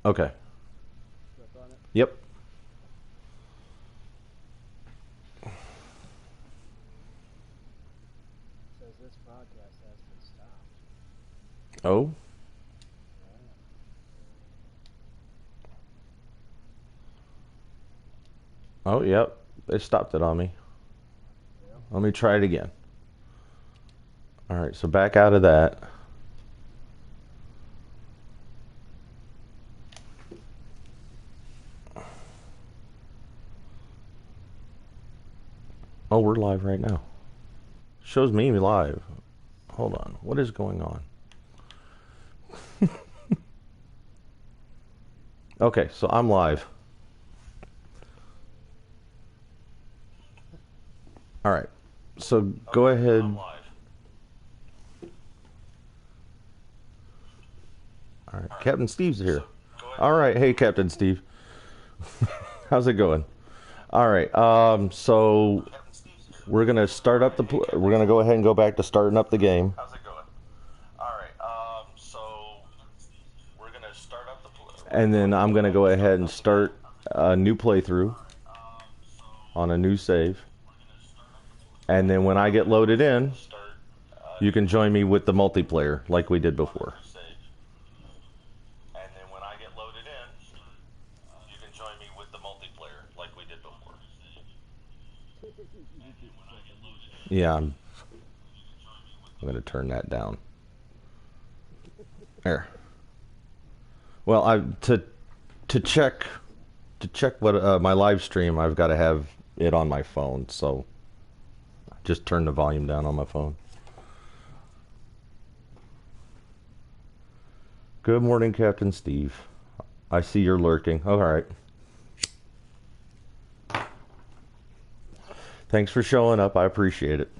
Okay. Click on it. Yep. It says this broadcast has been stopped. Oh. Oh, yep. They stopped it on me. Yep. Let me try it again. All right, so back out of that. Oh, we're live right now. Shows me live. Hold on. What is going on? Okay, so I'm live. All right. So go ahead. I'm live. All right. Captain Steve's here. All right. Hey, Captain Steve. How's it going? All right. So we're gonna start up the. We're gonna go ahead and go back to starting up the game. How's it going? All right. So we're gonna start up the. And then I'm gonna go ahead and start a new playthrough on a new save. And then when I get loaded in, you can join me with the multiplayer like we did before. And then when I get loaded in, you can join me with the multiplayer like we did before. Yeah, I'm going to turn that down. There. Well, to check what my live stream, I've got to have it on my phone, so just turn the volume down on my phone. Good morning, Captain Steve. I see you're lurking. All right. Thanks for showing up. I appreciate it.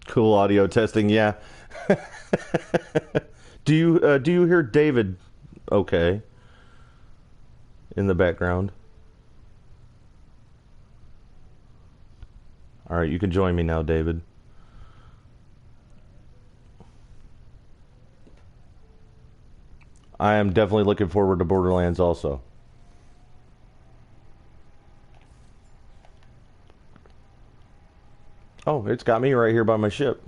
Cool audio testing, yeah. Do you hear David okay in the background? All right, you can join me now, David. I am definitely looking forward to Borderlands also. Oh, it's got me right here by my ship.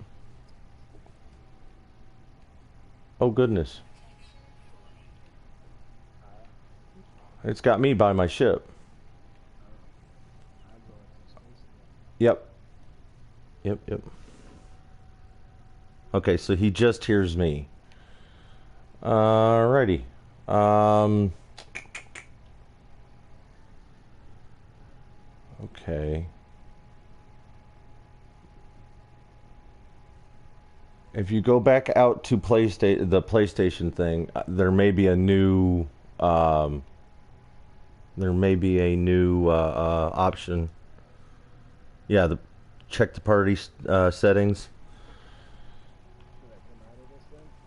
Oh, goodness. It's got me by my ship. Yep. Yep. Okay, so he just hears me. Alrighty. Okay. If you go back out to the PlayStation thing, there may be a new option. Yeah, check the party settings.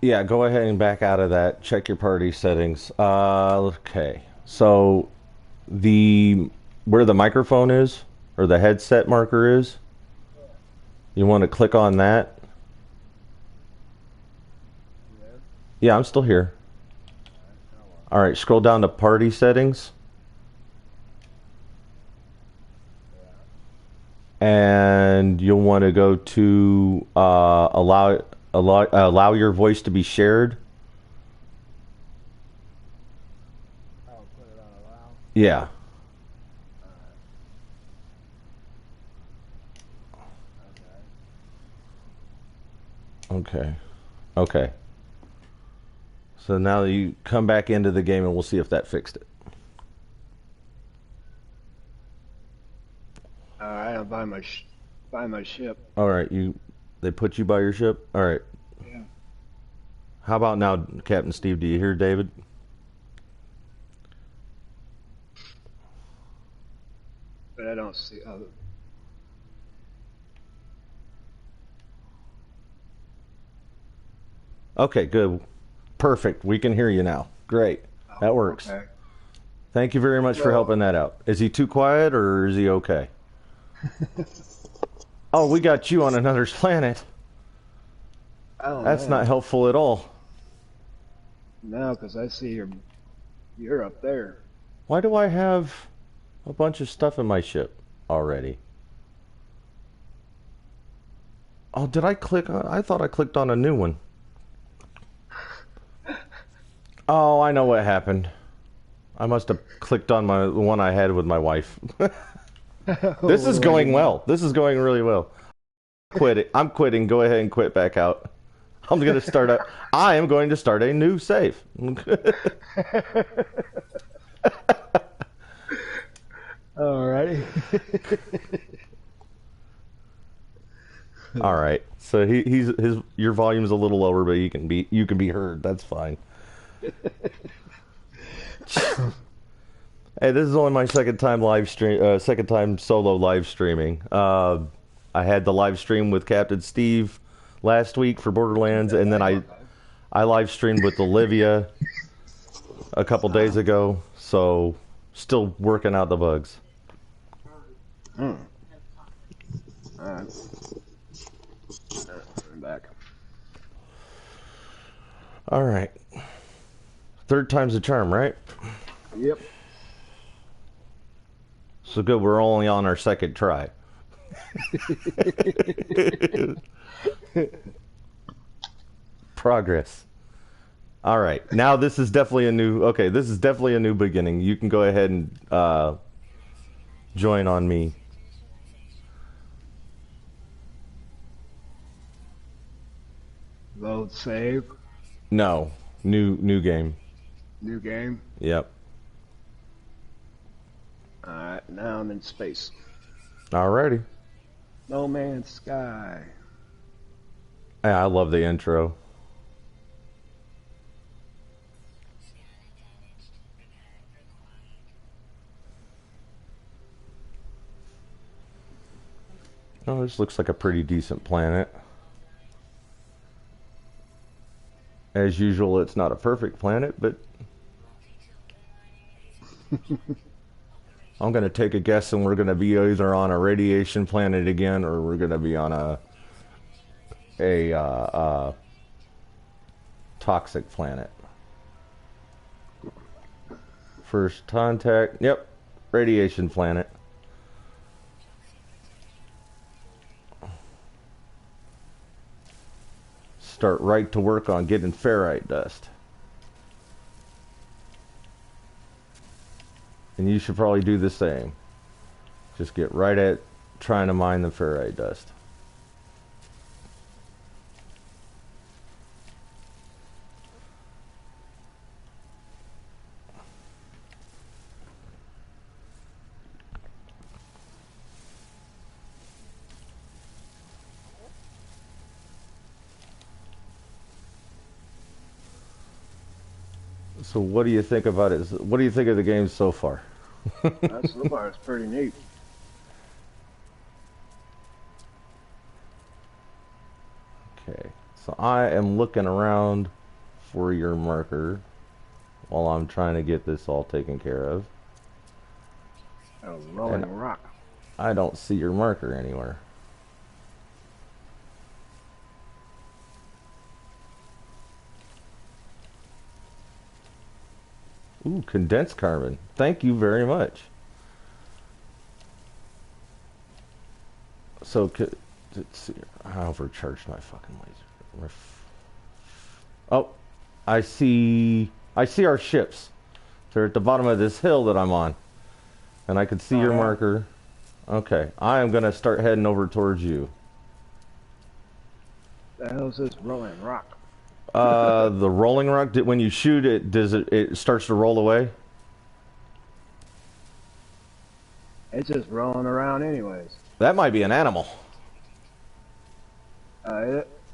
Yeah, go ahead and back out of that. Check your party settings. Okay, so where the microphone is or the headset marker is, you want to click on that. Yeah, I'm still here. All right, scroll down to party settings. And you'll want to go to allow your voice to be shared. Oh, put it on allow? Yeah. Okay. So now you come back into the game and we'll see if that fixed it. Alright, I'm by my ship. All right, they put you by your ship? All right. Yeah. How about now, Captain Steve? Do you hear David? But I don't see Okay, good. Perfect. We can hear you now. Great. That works. Okay. Thank you very much for helping that out. Is he too quiet or is he okay? Oh, we got you on another planet. Oh, That's man. not helpful at all. No, because I see you're up there. Why do I have a bunch of stuff in my ship already? Oh, did I click on... I thought I clicked on a new one. Oh, I know what happened. I must have clicked on the one I had with my wife. This is going well. This is going really well. Quit it. I'm quitting. Go ahead and quit back out. I'm going to start a... I am going to start a new save. Alrighty. All right. So your volume's a little lower, but you can be heard. That's fine. Hey, this is only my second time solo live streaming. I had the live stream with Captain Steve last week for Borderlands, and then I live streamed with Olivia a couple days ago. So still working out the bugs. All right. I'm back. All right. Third time's a charm, right? Yep. So good, we're only on our second try. Progress. All right. Now this is definitely a new beginning. You can go ahead and join on me. Load save. No. New game. New game. Yep. Alright, now I'm in space. Alrighty. No Man's Sky. Yeah, I love the intro. Oh, this looks like a pretty decent planet. As usual, it's not a perfect planet, but I'm going to take a guess and we're going to be either on a radiation planet again or we're going to be on a toxic planet. First contact. Yep. Radiation planet. Start right to work on getting ferrite dust. And you should probably do the same. Just get right at trying to mine the ferrite dust. So what do you think about it? What do you think of the game so far? So far, it's pretty neat. Okay, so I am looking around for your marker while I'm trying to get this all taken care of. A rolling rock. I don't see your marker anywhere. Ooh, condensed carbon. Thank you very much. So, let's see. I overcharged my fucking laser. Oh, I see our ships. They're at the bottom of this hill that I'm on. And I can see your marker. Okay, I am going to start heading over towards you. The hell is this rolling rock? The rolling rock, when you shoot it, it starts to roll away? It's just rolling around anyways. That might be an animal.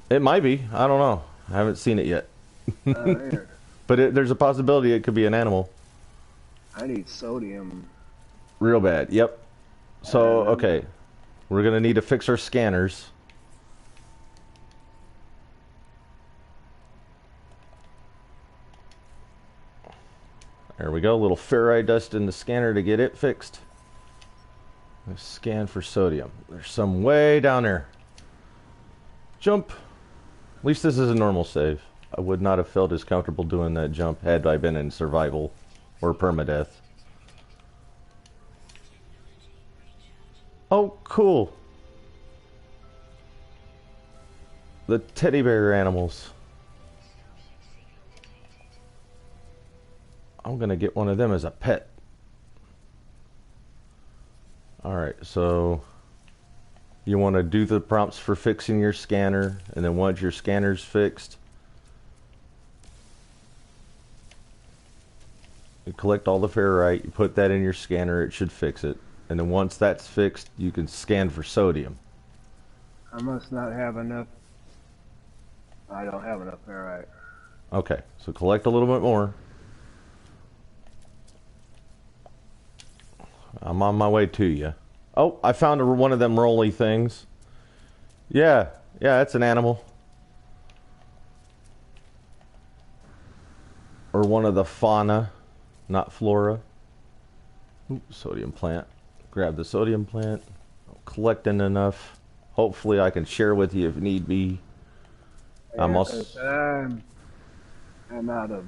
It might be. I don't know. I haven't seen it yet. But there's a possibility it could be an animal. I need sodium. Real bad. Yep. So, okay. We're going to need to fix our scanners. There we go. A little ferrite dust in the scanner to get it fixed. Let's scan for sodium. There's some way down there. Jump. At least this is a normal save. I would not have felt as comfortable doing that jump had I been in survival or permadeath. Oh, cool. The teddy bear animals. I'm gonna get one of them as a pet. Alright, so you want to do the prompts for fixing your scanner, and then once your scanner's fixed, you collect all the ferrite, you put that in your scanner, it should fix it. And then once that's fixed, you can scan for sodium. I must not have enough. I don't have enough ferrite. Okay, so collect a little bit more. I'm on my way to you. Oh, I found one of them rolly things. Yeah, it's an animal. Or one of the fauna, not flora. Ooh, sodium plant. Grab the sodium plant. Collecting enough. Hopefully I can share with you if need be. Yeah, I'm out of.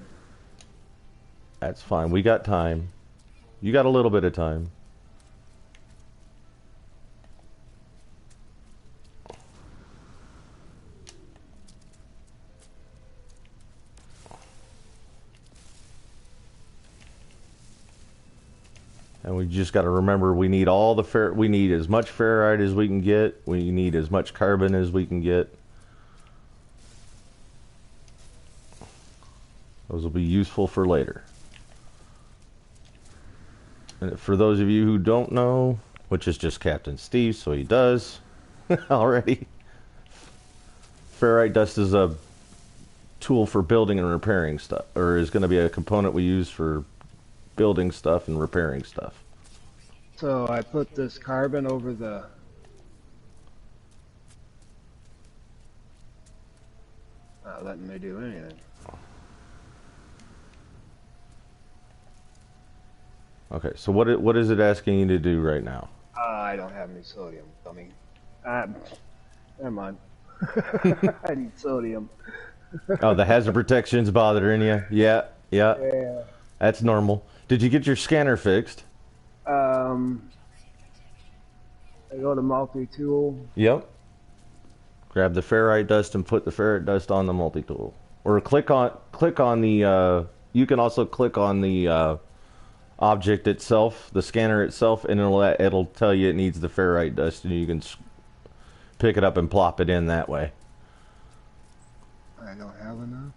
That's fine. We got time. You got a little bit of time. And we just got to remember we need all the we need as much ferrite as we can get. We need as much carbon as we can get. Those will be useful for later. And for those of you who don't know, which is just Captain Steve, so he does already. Ferrite dust is a tool for building and repairing stuff, or is going to be a component we use for building stuff and repairing stuff. So I put this carbon over the. Not letting me do anything. Okay, so what is it asking you to do right now? I don't have any sodium. I mean, never mind. I need sodium. Oh, the hazard protection's bothering you? Yeah. Yeah. That's normal. Did you get your scanner fixed? I go to multi-tool. Yep. Grab the ferrite dust and put the ferrite dust on the multi-tool. Or click on the, you can also click on the object itself, the scanner itself, and it'll tell you it needs the ferrite dust, and you can pick it up and plop it in that way. I don't have enough.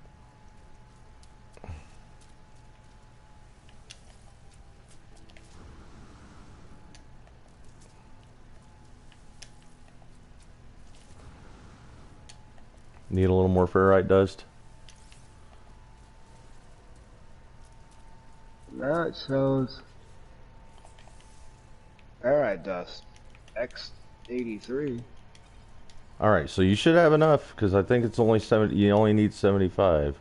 Need a little more ferrite dust? Now it shows ferrite dust X83. All right, so you should have enough because I think it's only 70. You only need 75.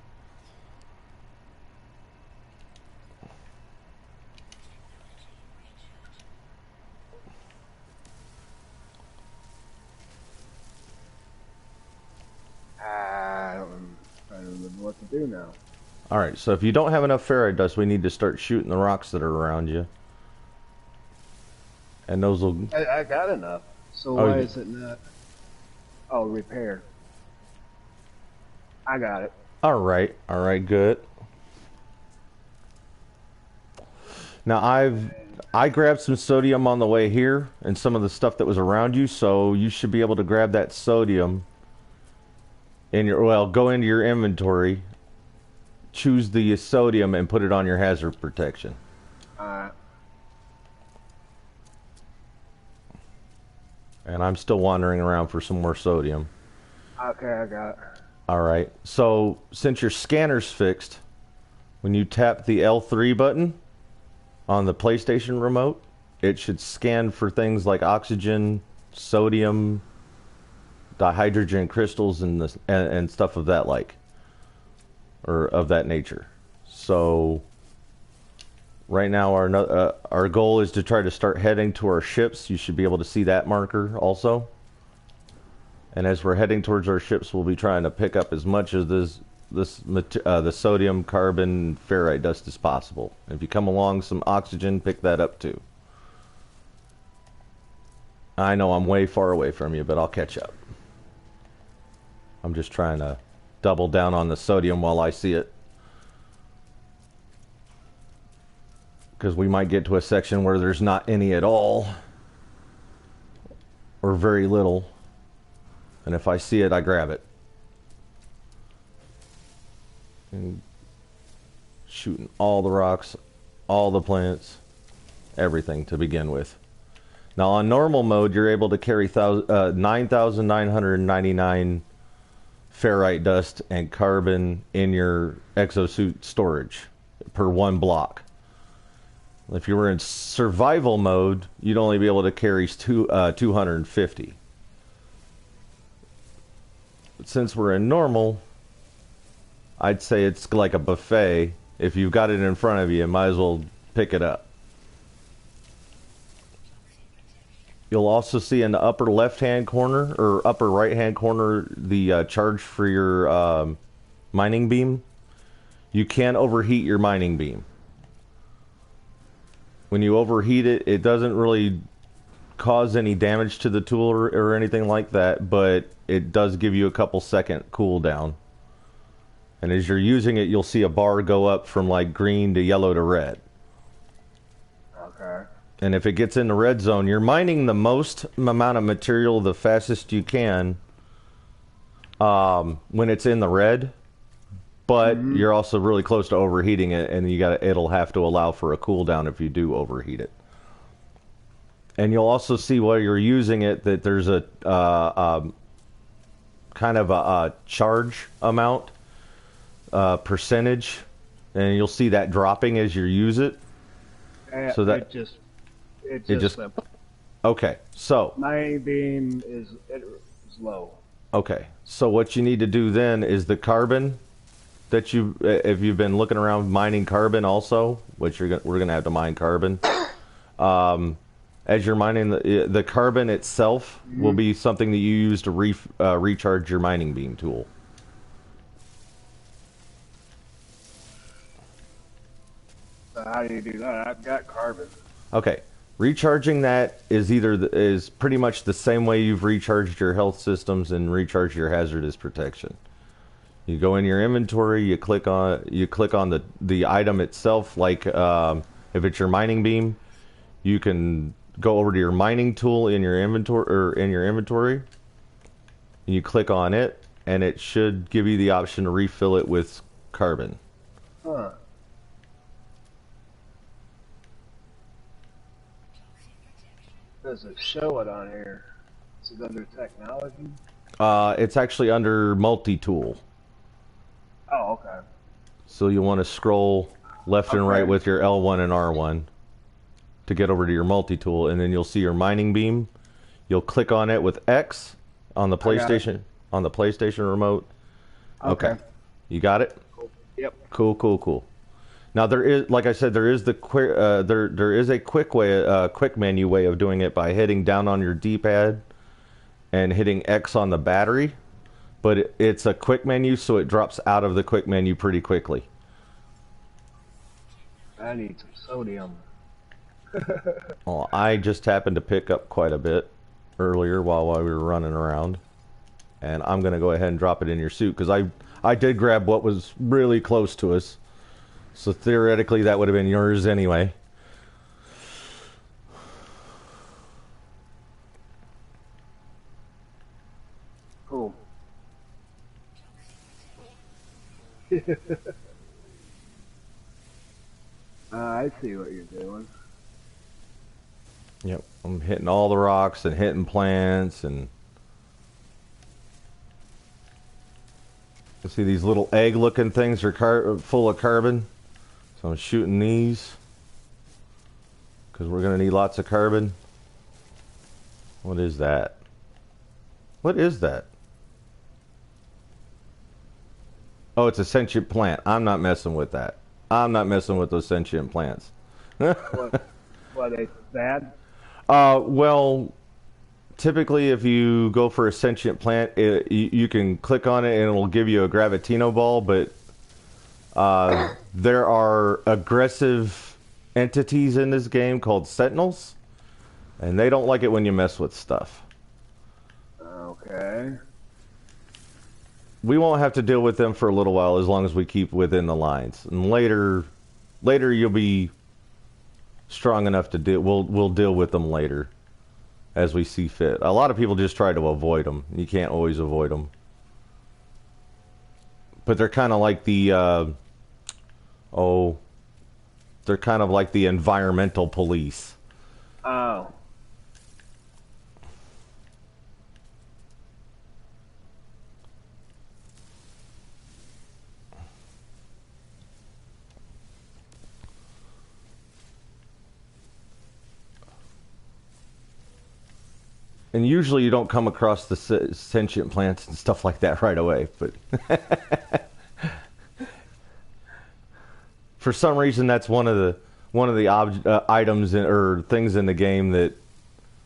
I don't remember what to do now. All right, so if you don't have enough ferrite dust, we need to start shooting the rocks that are around you. And those will... I got enough. So why is it not... Oh, repair. I got it. All right, good. Now I grabbed some sodium on the way here and some of the stuff that was around you, so you should be able to grab that sodium in your... Well, go into your inventory, choose the sodium, and put it on your hazard protection. And I'm still wandering around for some more sodium. Okay, I got it. Alright, so since your scanner's fixed, when you tap the L3 button on the PlayStation remote, it should scan for things like oxygen, sodium, dihydrogen crystals, and stuff of that like. Or of that nature. So right now our goal is to try to start heading to our ships. You should be able to see that marker also. And as we're heading towards our ships, we'll be trying to pick up as much of this the sodium, carbon, ferrite dust as possible. If you come along some oxygen, pick that up too. I know I'm way far away from you, but I'll catch up. I'm just trying to double down on the sodium while I see it. Because we might get to a section where there's not any at all. Or very little. And if I see it, I grab it. And shooting all the rocks, all the plants, everything to begin with. Now on normal mode, you're able to carry 9,999 ferrite dust and carbon in your exosuit storage per one block. If you were in survival mode, you'd only be able to carry 250. But since we're in normal, I'd say it's like a buffet. If you've got it in front of you, you might as well pick it up. You'll also see in the upper left-hand corner, or upper right-hand corner, the charge for your mining beam. You can overheat your mining beam. When you overheat it, it doesn't really cause any damage to the tool or anything like that, but it does give you a couple second cooldown. And as you're using it, you'll see a bar go up from like green to yellow to red. Okay. And if it gets in the red zone, you're mining the most amount of material the fastest you can when it's in the red. But you're also really close to overheating it, and it'll have to allow for a cooldown if you do overheat it. And you'll also see while you're using it that there's a kind of a charge amount percentage, and you'll see that dropping as you use it. So that it just okay. So my beam is low. Okay. So what you need to do then is the carbon that if you've been looking around mining carbon also, which we're gonna have to mine carbon. As you're mining the carbon itself will be something that you use to recharge your mining beam tool. How do you do that? I've got carbon. Okay, recharging that is pretty much the same way you've recharged your health systems and recharged your hazardous protection. You go in your inventory, you click on the item itself. Like if it's your mining beam, you can go over to your mining tool in your inventory, and you click on it, and it should give you the option to refill it with carbon. Huh. Does it show it on here? Is it under technology? It's actually under multi-tool. Oh, okay. So you want to scroll left and right with your L1 and R1 to get over to your multi-tool, and then you'll see your mining beam. You'll click on it with X on the PlayStation remote. Okay. You got it? Cool. Yep. Cool. Now there is, like I said, there is a quick menu way of doing it by hitting down on your D-pad and hitting X on the battery, but it's a quick menu, so it drops out of the quick menu pretty quickly. I need some sodium. Well, I just happened to pick up quite a bit earlier while we were running around, and I'm going to go ahead and drop it in your suit because I did grab what was really close to us. So theoretically, that would have been yours anyway. Cool. I see what you're doing. Yep, I'm hitting all the rocks and hitting plants, and you see these little egg-looking things are full of carbon. So I'm shooting these because we're going to need lots of carbon. What is that? What is that? Oh, it's a sentient plant. I'm not messing with that. I'm not messing with those sentient plants. What, they bad? Well, typically, if you go for a sentient plant, you can click on it and it'll give you a Gravitino ball, but there are aggressive entities in this game called Sentinels, and they don't like it when you mess with stuff. Okay. We won't have to deal with them for a little while as long as we keep within the lines. And later you'll be strong enough to deal. We'll deal with them later as we see fit. A lot of people just try to avoid them. You can't always avoid them. But they're kind of like the they're kind of like the environmental police. Oh. And usually you don't come across the sentient plants and stuff like that right away, but for some reason that's one of the items or things in the game that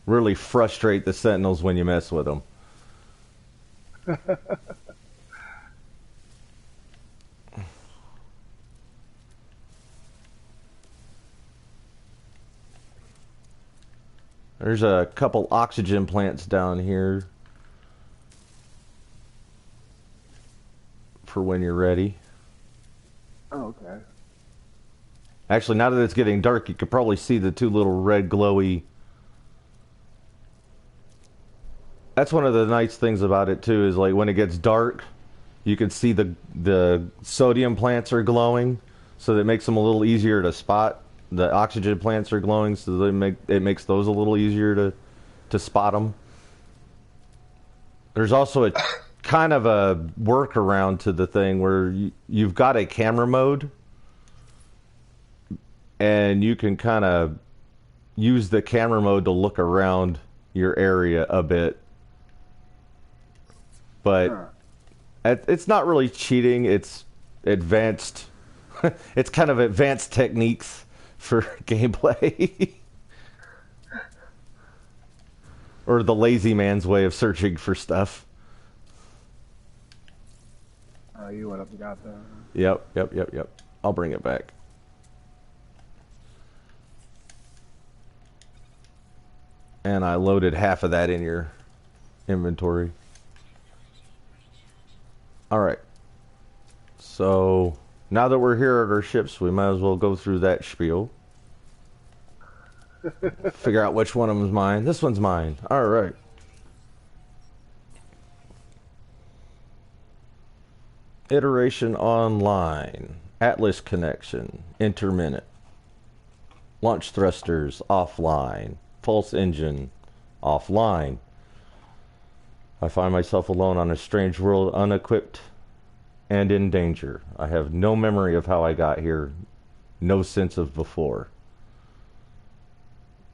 really frustrate the Sentinels when you mess with them. There's a couple oxygen plants down here for when you're ready. Oh, okay. Actually, now that it's getting dark, you could probably see the two little red glowy. That's one of the nice things about it too, is like when it gets dark, you can see the sodium plants are glowing, so that makes them a little easier to spot. The oxygen plants are glowing, so it makes those a little easier to spot them. There's also a kind of a workaround to the thing where you've got a camera mode, and you can kind of use the camera mode to look around your area a bit. But it's not really cheating. It's advanced. It's kind of advanced techniques for gameplay. Or the lazy man's way of searching for stuff. Oh, you went up and got that. Yep. I'll bring it back. And I loaded half of that in your inventory. Alright. So now that we're here at our ships, we might as well go through that spiel. Figure out which one of them is mine. This one's mine. Alright. Iteration online. Atlas connection. Intermittent. Launch thrusters offline. Pulse engine offline. I find myself alone on a strange world, unequipped and in danger. I have no memory of how I got here, no sense of before.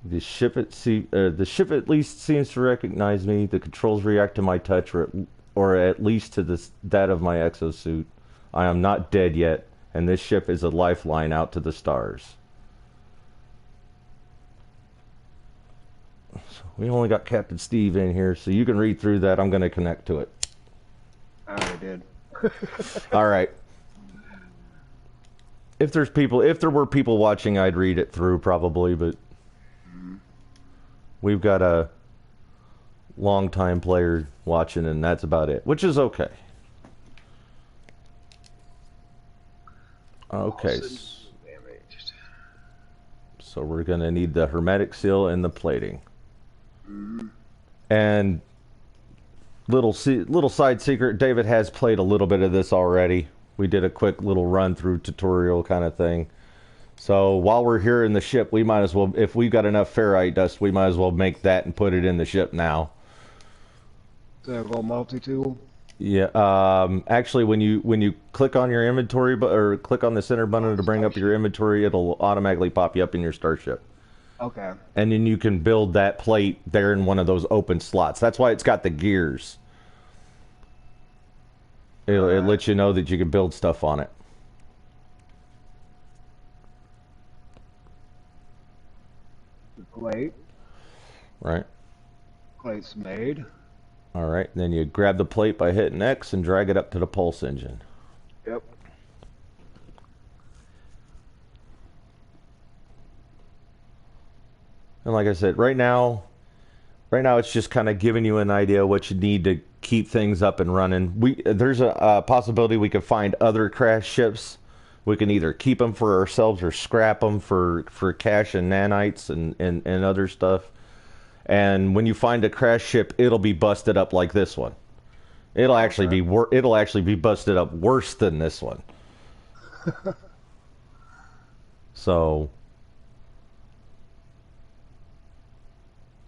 The ship at least seems to recognize me. The controls react to my touch, or at least to that of my exosuit. I am not dead yet, and this ship is a lifeline out to the stars. So we only got Captain Steve in here, so you can read through that. I'm going to connect to it. I already did. All right. If there were people watching, I'd read it through probably, but we've got a long-time player watching, and that's about it, which is okay. Okay. So we're going to need the hermetic seal and the plating. And little side secret, David has played a little bit of this already. We did a quick little run through tutorial kind of thing. So while we're here in the ship, we might as well, if we've got enough ferrite dust, we might as well make that and put it in the ship now. So go multi-tool? Yeah. Actually, when you click on your inventory or click on the center button to bring up your inventory, it'll automatically pop you up in your starship. Okay. And then you can build that plate there in one of those open slots. That's why it's got the gears. It lets you know that you can build stuff on it. The plate. Right. Plate's made. All right, then you grab the plate by hitting X and drag it up to the pulse engine. Yep. And like I said, right now it's just kind of giving you an idea what you need to keep things up and running. There's a possibility we could find other crash ships. We can either keep them for ourselves or scrap them for cash and nanites and other stuff. And when you find a crash ship, it'll be busted up like this one. It'll actually be busted up worse than this one. So,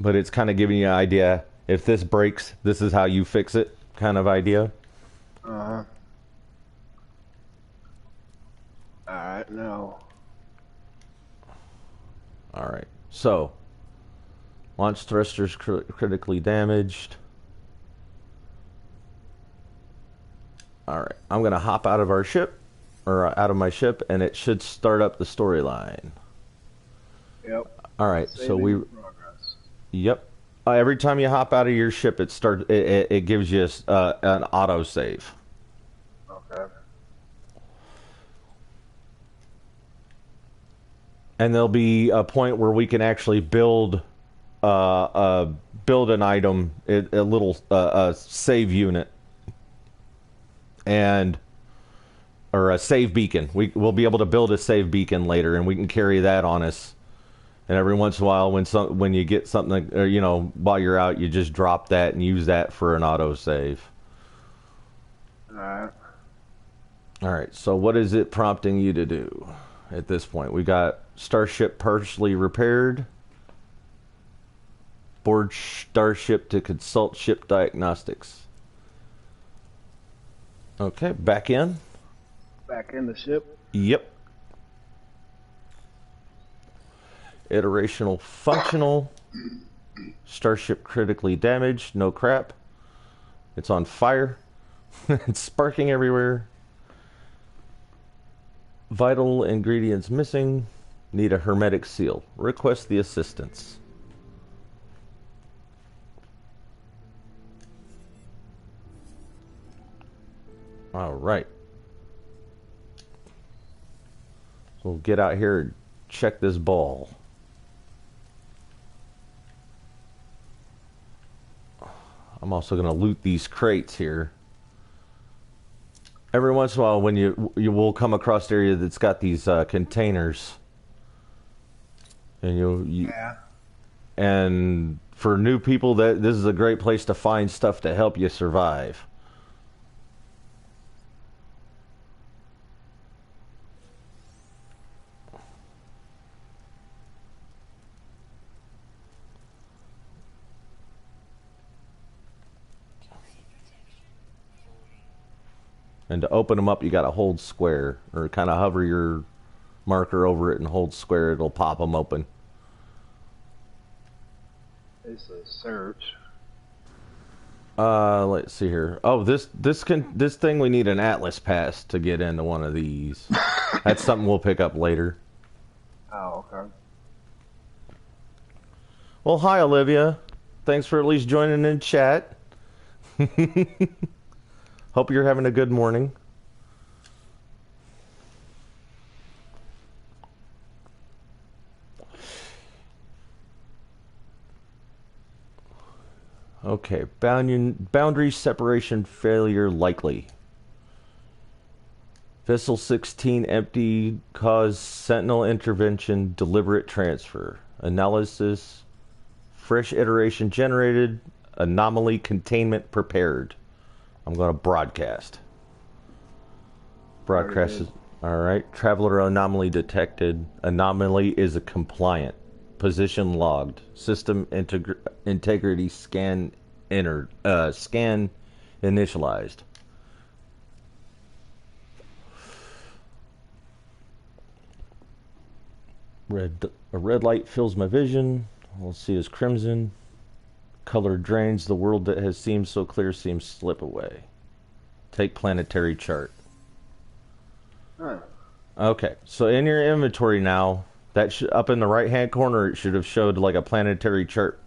but it's kind of giving you an idea. If this breaks, this is how you fix it, kind of idea. Uh-huh. Alright, no. Alright, so launch thrusters critically damaged. Alright, I'm going to hop out of our ship, or out of my ship, and it should start up the storyline. Yep. Alright, so progress. Yep. Every time you hop out of your ship, it gives you an auto save. Okay. And there'll be a point where we can actually build an item, a little save unit, or a save beacon. We'll be able to build a save beacon later, and we can carry that on us. And every once in a while, when you get something, or, while you're out, you just drop that and use that for an auto save. Alright. Alright, so what is it prompting you to do at this point? We got Starship partially repaired. Board Starship to consult ship diagnostics. Okay, back in. Back in the ship? Yep. Iterational functional. Starship critically damaged. No crap. It's on fire. It's sparking everywhere. Vital ingredients missing. Need a hermetic seal. Request the assistance. All right. So we'll get out here and check this ball. I'm also going to loot these crates here. Every once in a while, when you will come across an area that's got these containers, and yeah. And for new people, this is a great place to find stuff to help you survive. And to open them up, you got to hold square, or kind of hover your marker over it and hold square. It'll pop them open. It's a search. Let's see here. Oh, this thing, we need an Atlas pass to get into one of these. That's something we'll pick up later. Oh, okay. Well, hi Olivia. Thanks for at least joining in chat. Hope you're having a good morning. Okay, boundary separation failure likely. Vessel 16 empty, cause sentinel intervention, deliberate transfer. Analysis, fresh iteration generated, anomaly containment prepared. I'm going to broadcast. Broadcast is, all right. Traveler anomaly detected. Anomaly is a compliant. Position logged. System integrity scan entered. Scan initialized. A red light fills my vision. All I see is crimson. Color drains. The world that has seemed so clear seems to slip away. Take planetary chart. Huh. Okay, so in your inventory now, that up in the right hand corner, it should have showed like a planetary chart.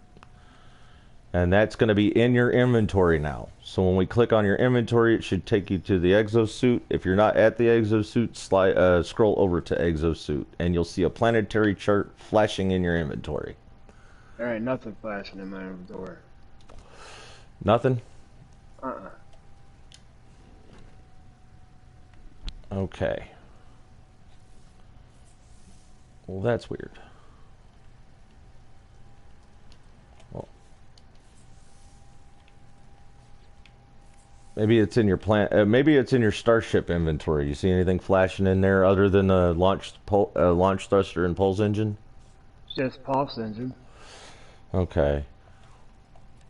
And that's going to be in your inventory now. So when we click on your inventory, it should take you to the exosuit. If you're not at the exosuit, scroll over to exosuit, and you'll see a planetary chart flashing in your inventory. There ain't nothing flashing in my inventory. Nothing? Uh-uh. Okay. Well, that's weird. Well, maybe it's in your maybe it's in your starship inventory. You see anything flashing in there other than a launch thruster and pulse engine? It's just pulse engine. Okay.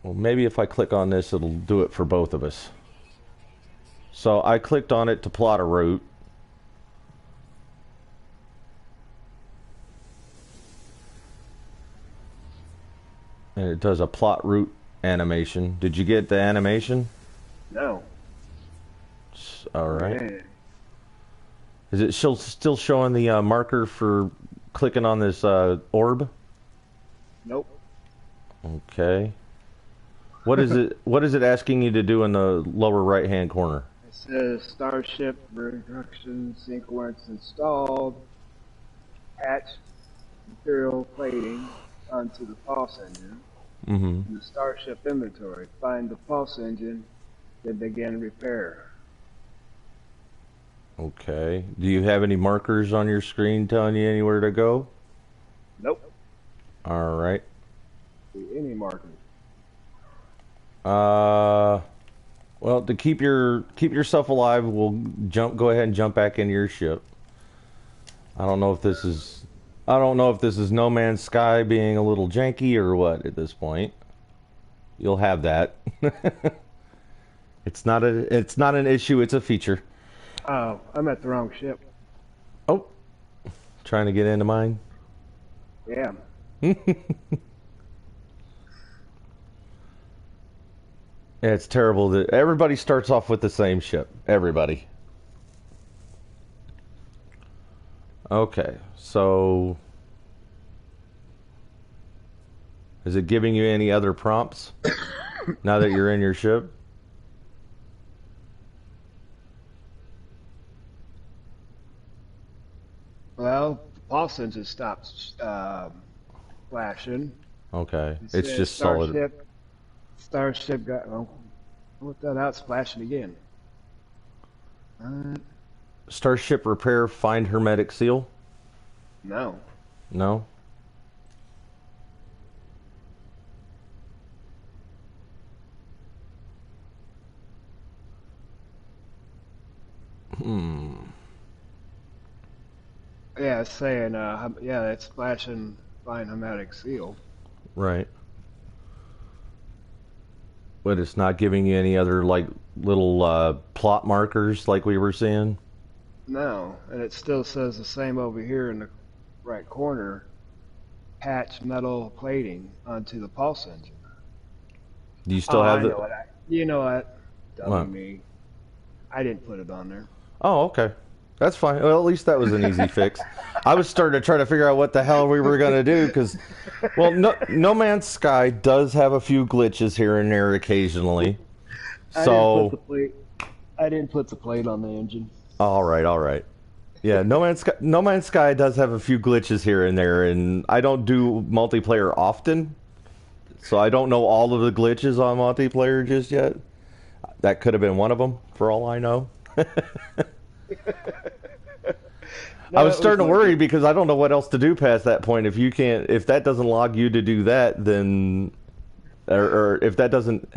Well, maybe if I click on this, it'll do it for both of us. So I clicked on it to plot a route. And it does a plot route animation. Did you get the animation? No. All right. Man. Is it still showing the marker for clicking on this orb? Nope. Okay. What is it? What is it asking you to do in the lower right-hand corner? It says Starship production sequence installed. Hatch material plating onto the pulse engine. Mm-hmm. In the Starship inventory, find the pulse engine, then begin repair. Okay. Do you have any markers on your screen telling you anywhere to go? Nope. All right. Any markers. Well, to keep yourself alive, we'll go ahead and jump back into your ship. I don't know if this is No Man's Sky being a little janky or what at this point. You'll have that. It's not an issue, it's a feature. Oh, I'm at the wrong ship. Oh. Trying to get into mine? Yeah. It's terrible that everybody starts off with the same ship. Everybody. Okay, so is it giving you any other prompts now that you're in your ship? Well, the pulse engine stops flashing. Okay, it's just solid. Starship got. Oh, what that out? It's flashing again. Starship repair, find hermetic seal? No. No? Yeah, it's saying, yeah, it's flashing find hermetic seal. Right. But it's not giving you any other, like, little plot markers like we were seeing? No, and it still says the same over here in the right corner. Patch metal plating onto the pulse engine. Do you still have the... You know what? Dummy What? me. I didn't put it on there. Oh, okay. That's fine. Well, at least that was an easy fix. I was starting to try to figure out what the hell we were going to do because, well, no Man's Sky does have a few glitches here and there occasionally. So I didn't put the plate on the engine. All right. Yeah, No Man's Sky does have a few glitches here and there, and I don't do multiplayer often, so I don't know all of the glitches on multiplayer just yet. That could have been one of them, for all I know. No, I was starting to worry because I don't know what else to do past that point. If that doesn't log you to do that, then, or if that doesn't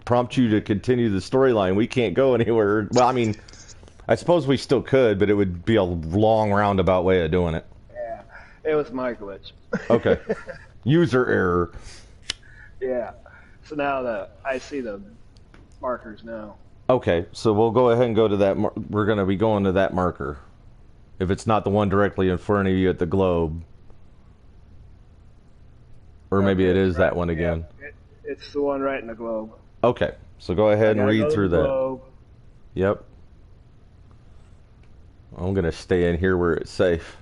prompt you to continue the storyline, we can't go anywhere. Well, I mean, I suppose we still could, but it would be a long roundabout way of doing it. Yeah, it was my glitch. Okay, user error. Yeah. So now I see the markers now. Okay, so we'll go ahead and go to that. We're going to be going to that marker. If it's not the one directly in front of you at the globe. Or maybe it is that one again. Yeah, it's the one right in the globe. Okay, so go ahead and read through that. Globe. Yep. I'm going to stay in here where it's safe.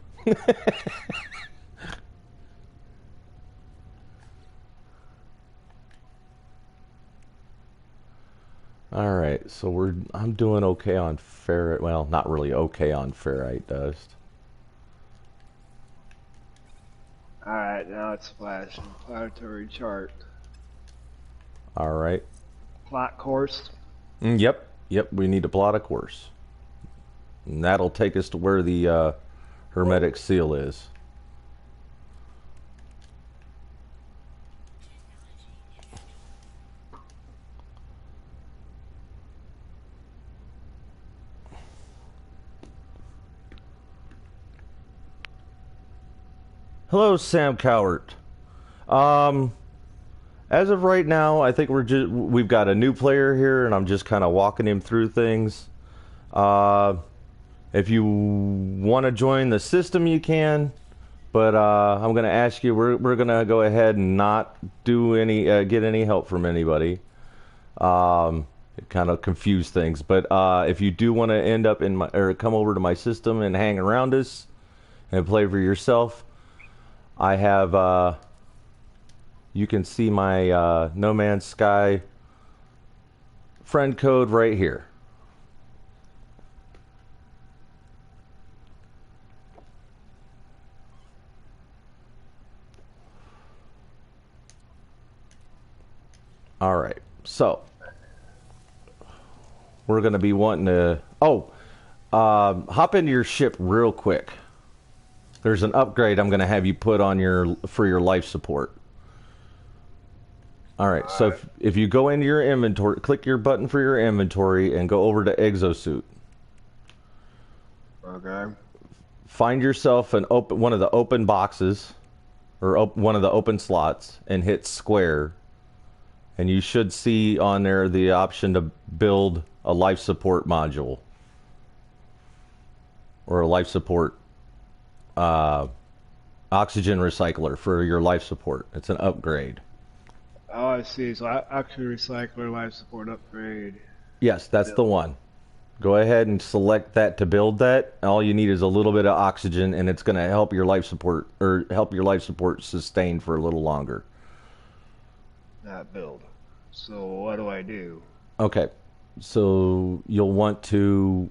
All right, so I'm doing okay on ferrite. Well, not really okay on ferrite dust. Alright, now it's flashing. Planetary chart. All right. Plot course. Yep. Yep. We need to plot a course, and that'll take us to where the hermetic seal is. Hello, Sam Cowart. Um, as of right now, I think we've got a new player here, and I'm just kind of walking him through things. Uh, if you want to join the system, you can. But I'm going to ask you. We're going to go ahead and not do any get any help from anybody. It kind of confused things. But if you do want to end up in my or come over to my system and hang around us and play for yourself, I have. You can see my No Man's Sky friend code right here. All right, so we're going to be wanting to. Oh, hop into your ship real quick. There's an upgrade I'm going to have you put on for your life support. All right, so if you go into your inventory, click your button for your inventory and go over to Exosuit. Okay. Find yourself one of the open boxes or one of the open slots and hit square. And you should see on there the option to build a life support module or a life support oxygen recycler for your life support. It's an upgrade. Oh, I see. So actually recycler life support upgrade. Yes, that's the one. Go ahead and select that to build that. All you need is a little bit of oxygen, and it's going to help your life support sustain for a little longer. Not build. So what do I do? Okay, so you'll want to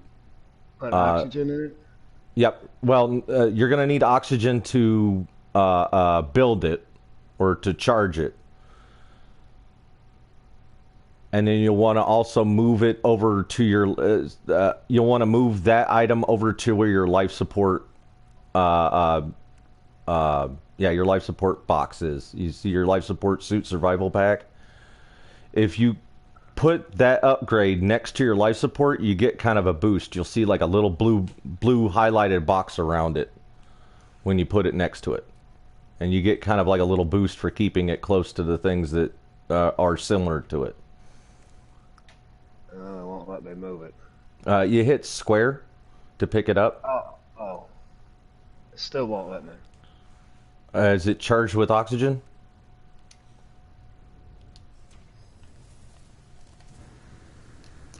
put oxygen in it. Yep. Well, you're going to need oxygen to build it or to charge it. And then you'll want to also move it over to you'll want to move that item over to where your life support, your life support box is. You see your life support suit survival pack. If you put that upgrade next to your life support, you get kind of a boost. You'll see like a little blue highlighted box around it when you put it next to it. And you get kind of like a little boost for keeping it close to the things that are similar to it. It won't let me move it. You hit square to pick it up. Oh. It still won't let me. Is it charged with oxygen?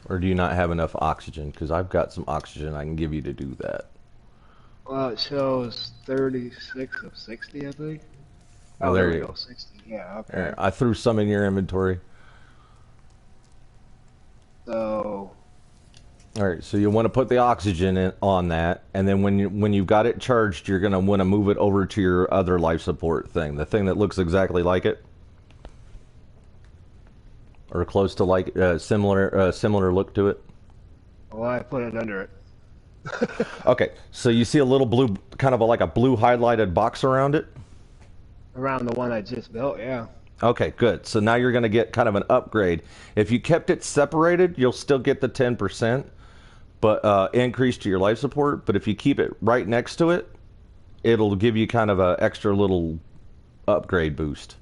Or do you not have enough oxygen? Because I've got some oxygen I can give you to do that. Well, it shows 36 of 60, I think. Oh, there you go. 60. Yeah, okay. I threw some in your inventory. So. All right, so you want to put the oxygen on that, and then when you've got it charged, you're going to want to move it over to your other life support thing, the thing that looks exactly like it, or close to like similar look to it. Well, I put it under it. Okay, so you see a little blue, kind of like a blue highlighted box around it? Around the one I just built, yeah. Okay, good. So now you're going to get kind of an upgrade. If you kept it separated, you'll still get the 10%, but increase to your life support. But if you keep it right next to it, it'll give you kind of an extra little upgrade boost.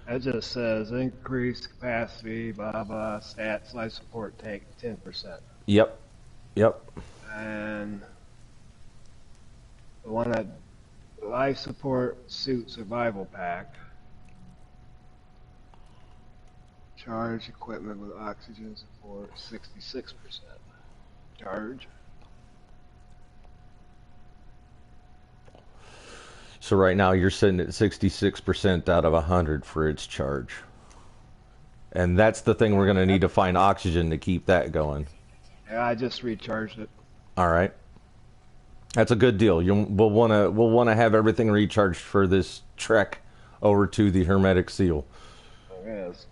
It just says increased capacity, blah, blah, stats, life support tank, 10%. Yep. And the one that life support suit survival pack. Charge equipment with oxygen support, 66%. Charge. So right now you're sitting at 66% out of 100 for its charge. And that's the thing we're going to need to find oxygen to keep that going. Yeah, I just recharged it. All right. That's a good deal. We'll want to have everything recharged for this trek over to the Hermetic Seal. Yes.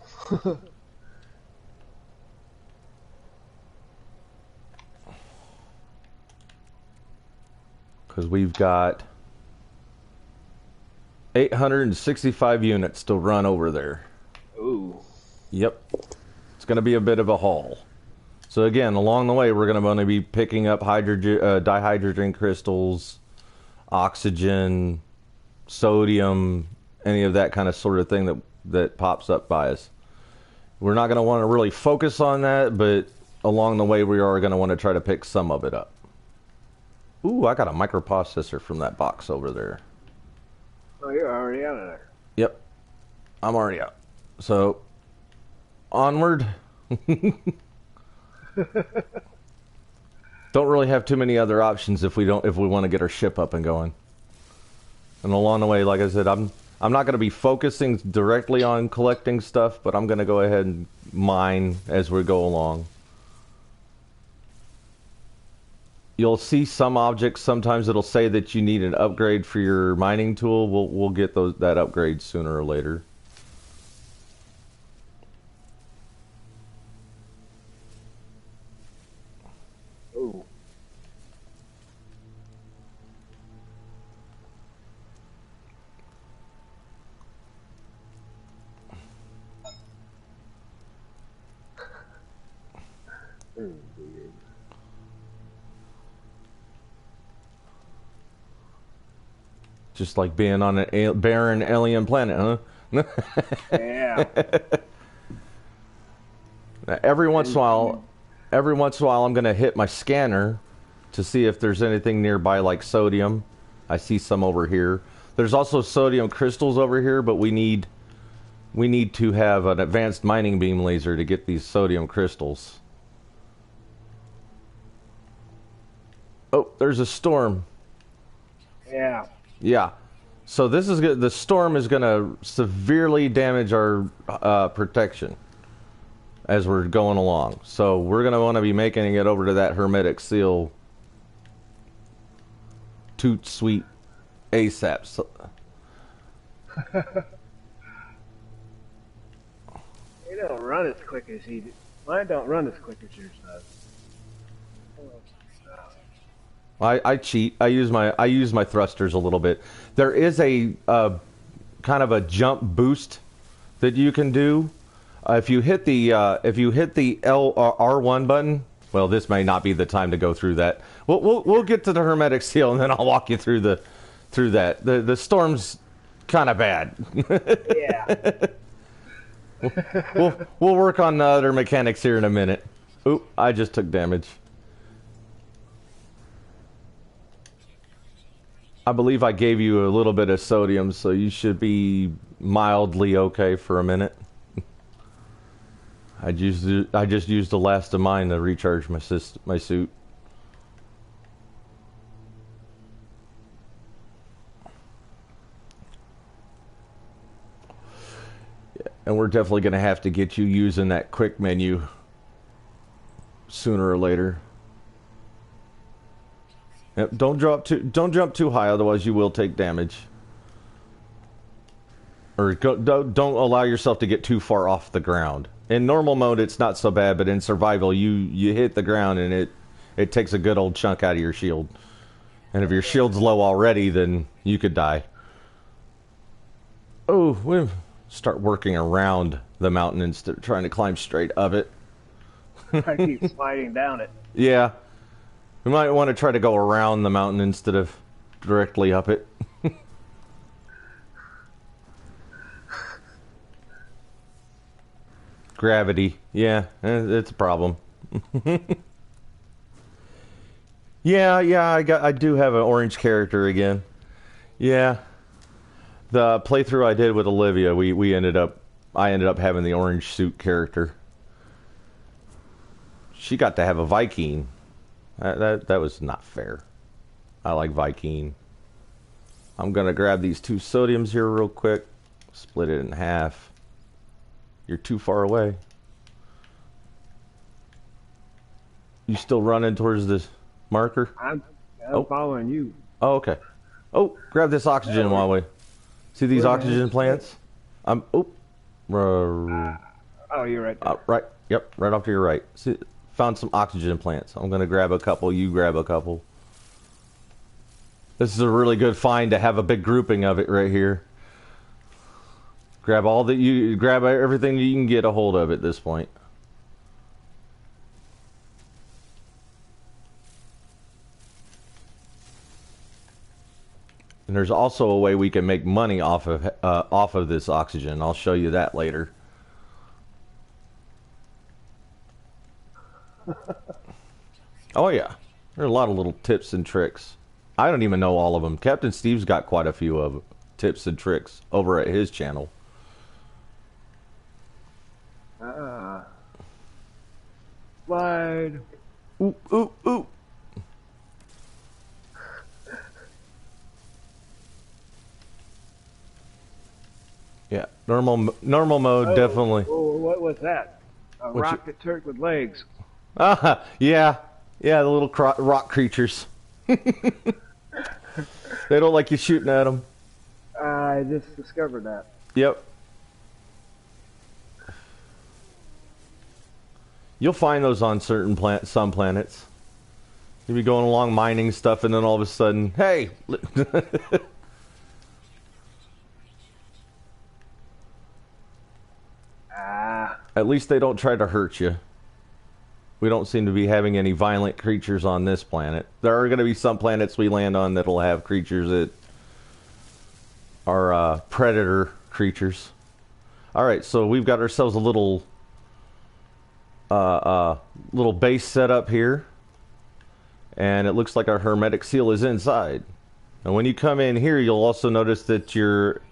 Because we've got 865 units to run over there. Ooh. Yep. It's going to be a bit of a haul. So again, along the way, we're going to want to be picking up hydrogen, dihydrogen crystals, oxygen, sodium, any of that kind of sort of thing that pops up by us. We're not going to want to really focus on that, but along the way, we are going to want to try to pick some of it up. Ooh, I got a microprocessor from that box over there. Oh, you're already out of there. Yep. I'm already out. So, onward. Don't really have too many other options if we want to get our ship up and going. And along the way, like I said, I'm not going to be focusing directly on collecting stuff, but I'm going to go ahead and mine as we go along. You'll see some objects, sometimes it'll say that you need an upgrade for your mining tool. We'll get that upgrade sooner or later. Ooh. Just like being on a barren alien planet, huh? Yeah. Every once in a while, I'm going to hit my scanner to see if there's anything nearby like sodium. I see some over here. There's also sodium crystals over here, but we need to have an advanced mining beam laser to get these sodium crystals. Oh, there's a storm. Yeah. Yeah. So this is good. The storm is going to severely damage our protection as we're going along. So we're going to want to be making it over to that Hermetic Seal toot sweet ASAP. So, They don't run as quick as he did. Mine don't run as quick as yours does. I cheat. I use my thrusters a little bit. There is a kind of a jump boost that you can do if you hit the R1 button. Well, this may not be the time to go through that. We'll get to the Hermetic Seal and then I'll walk you through that. The storm's kind of bad. Yeah. We'll work on the other mechanics here in a minute. Oop! I just took damage. I believe I gave you a little bit of sodium, so you should be mildly okay for a minute. I just used the last of mine to recharge my suit. Yeah, and we're definitely going to have to get you using that quick menu sooner or later. Yep, don't jump too high, otherwise you will take damage. Or don't allow yourself to get too far off the ground. In normal mode, it's not so bad, but in survival, you hit the ground and it takes a good old chunk out of your shield. And if your shield's low already, then you could die. Oh, we'll start working around the mountain instead of trying to climb straight up it. I keep sliding down it. Yeah. We might want to try to go around the mountain instead of directly up it. Gravity. Yeah, it's a problem. Yeah, I do have an orange character again. Yeah. The playthrough I did with Olivia, I ended up having the orange suit character. She got to have a Viking. That was not fair. I like Viking. I'm gonna grab these 2 sodiums here real quick. Split it in half. You're too far away. You still running towards this marker? I'm following you. Oh, okay. Oh, grab this oxygen while we... See these oxygen plants? Oh, you're right there. right. Yep, right off to your right. See, found some oxygen plants. I'm going to grab a couple. You grab a couple. This is a really good find to have a big grouping of it right here. Grab everything that you can get a hold of at this point. And there's also a way we can make money off of this oxygen. I'll show you that later. Oh yeah, there are a lot of little tips and tricks. I don't even know all of them. Captain Steve's got quite a few of tips and tricks over at his channel. Slide. Ooh, ooh, ooh. Yeah, normal mode, definitely. Oh, what was that? A rocket turk with legs. Yeah, the little rock creatures. They don't like you shooting at them. I just discovered that. Yep. You'll find those on some planets. You'll be going along mining stuff, and then all of a sudden, hey! At least they don't try to hurt you. We don't seem to be having any violent creatures on this planet. There are going to be some planets we land on that'll have creatures that are predator creatures. Alright, so we've got ourselves a little base set up here. And it looks like our hermetic seal is inside. And when you come in here, you'll also notice that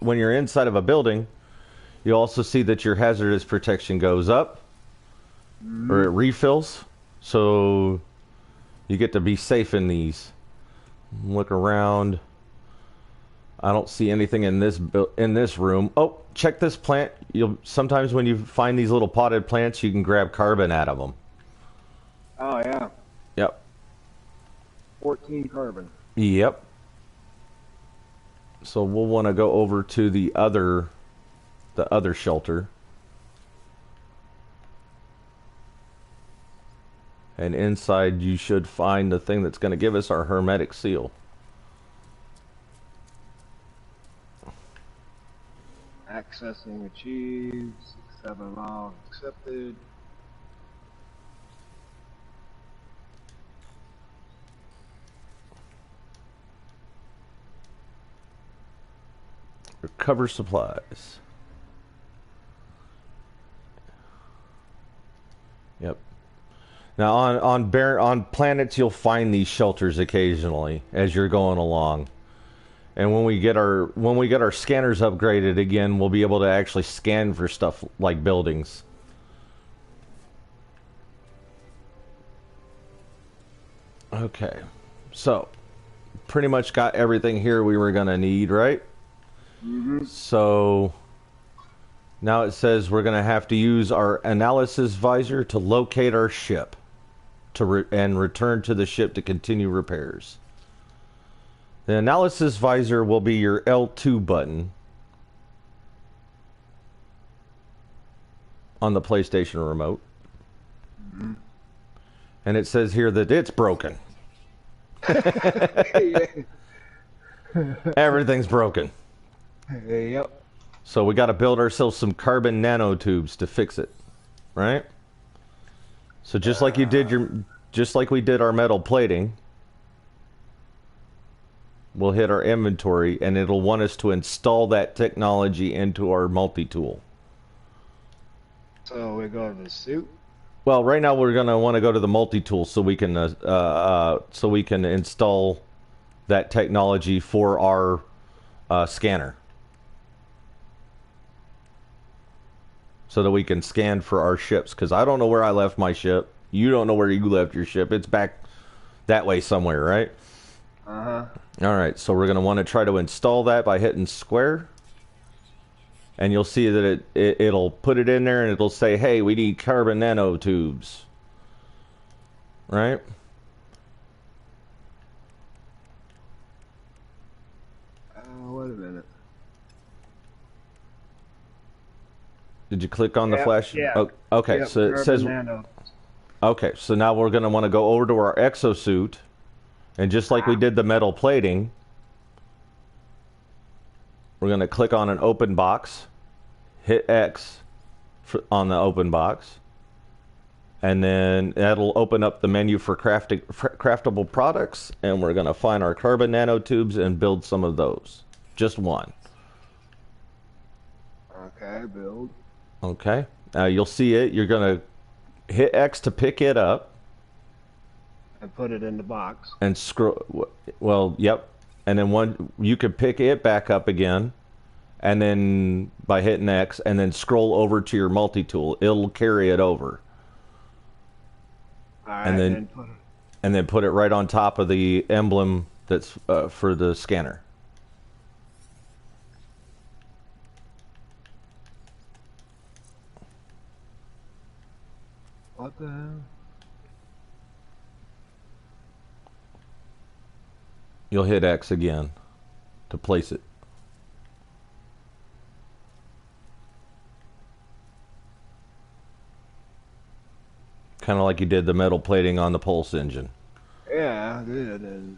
when you're inside of a building, you'll also see that your hazardous protection goes up, or it refills, so you get to be safe in these. Look around. I don't see anything in this room. Oh, check this plant. Sometimes when you find these little potted plants, you can grab carbon out of them. Oh yeah. Yep. 14 carbon. Yep. So we'll want to go over to the other shelter. And inside you should find the thing that's going to give us our hermetic seal. Accessing achieved. 7 logs accepted. Recover supplies. Yep. Now on planets you'll find these shelters occasionally as you're going along. And when we get our scanners upgraded again, we'll be able to actually scan for stuff like buildings. Okay. So, pretty much got everything here we were going to need, right? Mm-hmm. So now it says we're going to have to use our analysis visor to locate our ship and return to the ship to continue repairs. The analysis visor will be your L2 button on the PlayStation remote. Mm-hmm. And it says here that it's broken. Everything's broken. Yep. So we got to build ourselves some carbon nanotubes to fix it, right? So just like we did our metal plating, we'll hit our inventory and it'll want us to install that technology into our multi-tool. So we go to the suit. Well, right now we're gonna want to go to the multi-tool so we can install that technology for our scanner. So that we can scan for our ships, because I don't know where I left my ship. You don't know where you left your ship. It's back that way somewhere, right? Uh-huh. Alright, so we're going to want to try to install that by hitting square. and you'll see that it'll put it in there, and it'll say, "Hey, we need carbon nanotubes." Right? Wait a minute. Did you click on the Yep, flash? yeah. Oh, okay, Yep, so it carbon says. nano. Okay, so now we're going to want to go over to our exosuit, and just like we did the metal plating, we're going to click on an open box, hit X on the open box, and then that'll open up the menu for craftable products, and we're going to find our carbon nanotubes and build some of those. Just one. Okay, build. Okay, now you'll see it. You're going to hit X to pick it up. And put it in the box. And scroll. Well, yep. And then you could pick it back up again, and then by hitting X, and then scroll over to your multi-tool. It'll carry it over. All right, and then put it right on top of the emblem that's for the scanner. What the hell? You'll hit X again to place it. Kind of like you did the metal plating on the Pulse engine. Yeah, I did. And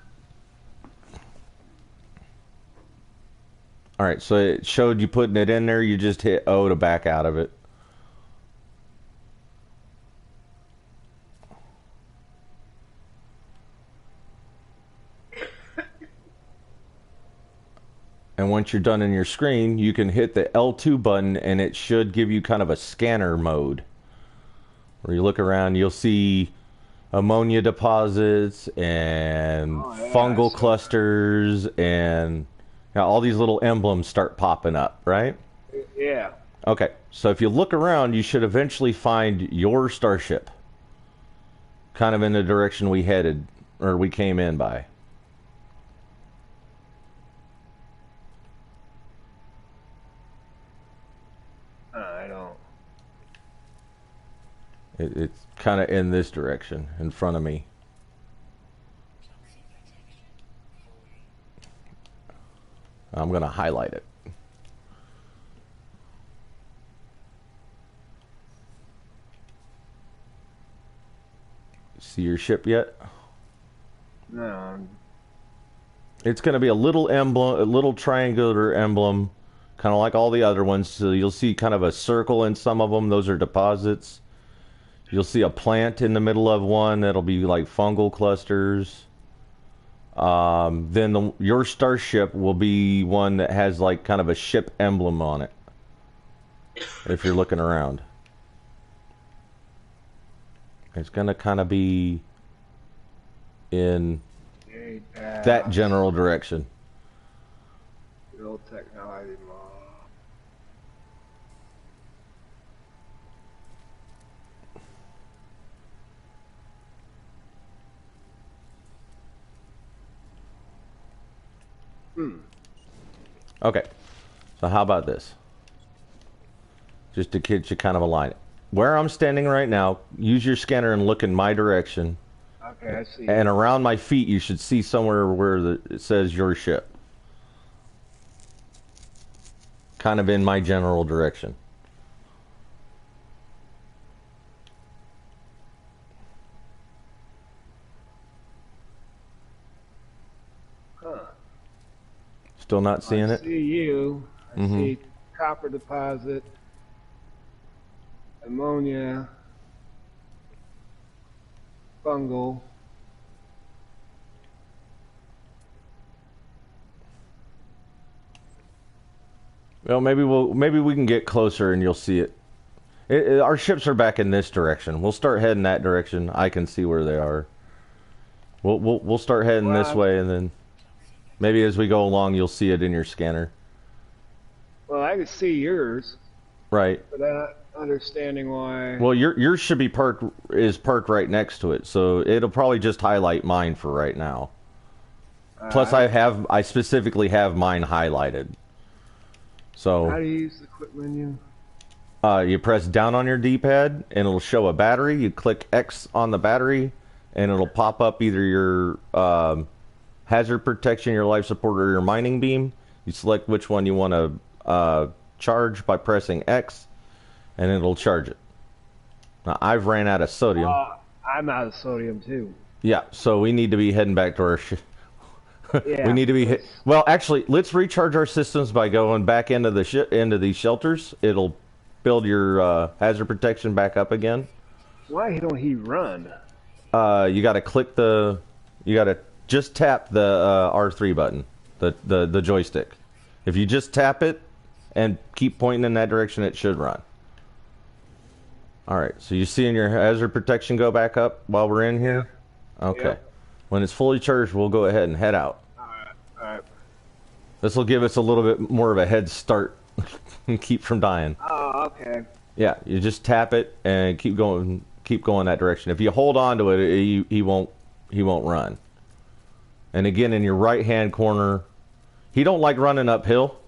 all right, so it showed you putting it in there. You just hit O to back out of it. And once you're done in your screen, you can hit the L2 button, and it should give you kind of a scanner mode. Where you look around, you'll see ammonia deposits and fungal clusters, and all these little emblems start popping up, right? Yeah. Okay, so if you look around, you should eventually find your starship. Kind of in the direction we headed, or we came in by. I don't. It's kind of in this direction, in front of me. I'm going to highlight it. See your ship yet? No. It's going to be a little emblem, a little triangular emblem, kind of like all the other ones. So you'll see kind of a circle in some of them. Those are deposits. You'll see a plant in the middle of one. That'll be like fungal clusters. Then your starship will be one that has like kind of a ship emblem on it. If you're looking around. It's going to kind of be in that general direction. Build technology model. Okay. So how about this? Just to get you kind of aligned. Where I'm standing right now, use your scanner and look in my direction. Okay, I see. And around my feet, you should see somewhere where it says your ship. Kind of in my general direction. Huh. Still not seeing it? I see you. I see copper deposit, ammonia, fungal. Well, maybe we can get closer and you'll see it. Our ships are back in this direction. We'll start heading that direction. I can see where they are. We'll start heading this way, and then maybe as we go along, you'll see it in your scanner. Well, I can see yours. Right. But I'm not understanding why. Well, yours should be parked right next to it, so it'll probably just highlight mine for right now. Plus, I specifically have mine highlighted. So How do you use the quick menu? you press down on your D-pad, and it'll show a battery. You click X on the battery, and it'll pop up either your hazard protection, your life support, or your mining beam. You select which one you want to charge by pressing X, and it'll charge it. Now, I've ran out of sodium. I'm out of sodium too. Yeah, so we need to be heading back to our Yeah. we need to be well, actually, let's recharge our systems by going back into the into these shelters. It'll build your hazard protection back up again. Why don't he run? You got to click the. You got to just tap the R3 button, the joystick. If you just tap it and keep pointing in that direction, it should run. All right. So you seeing your hazard protection go back up while we're in here? Okay. Yep. When it's fully charged, we'll go ahead and head out. All right. This will give us a little bit more of a head start and keep from dying. Oh, okay. Yeah, you just tap it and keep going that direction. If you hold on to it, he won't run. And again, in your right hand corner, he don't like running uphill.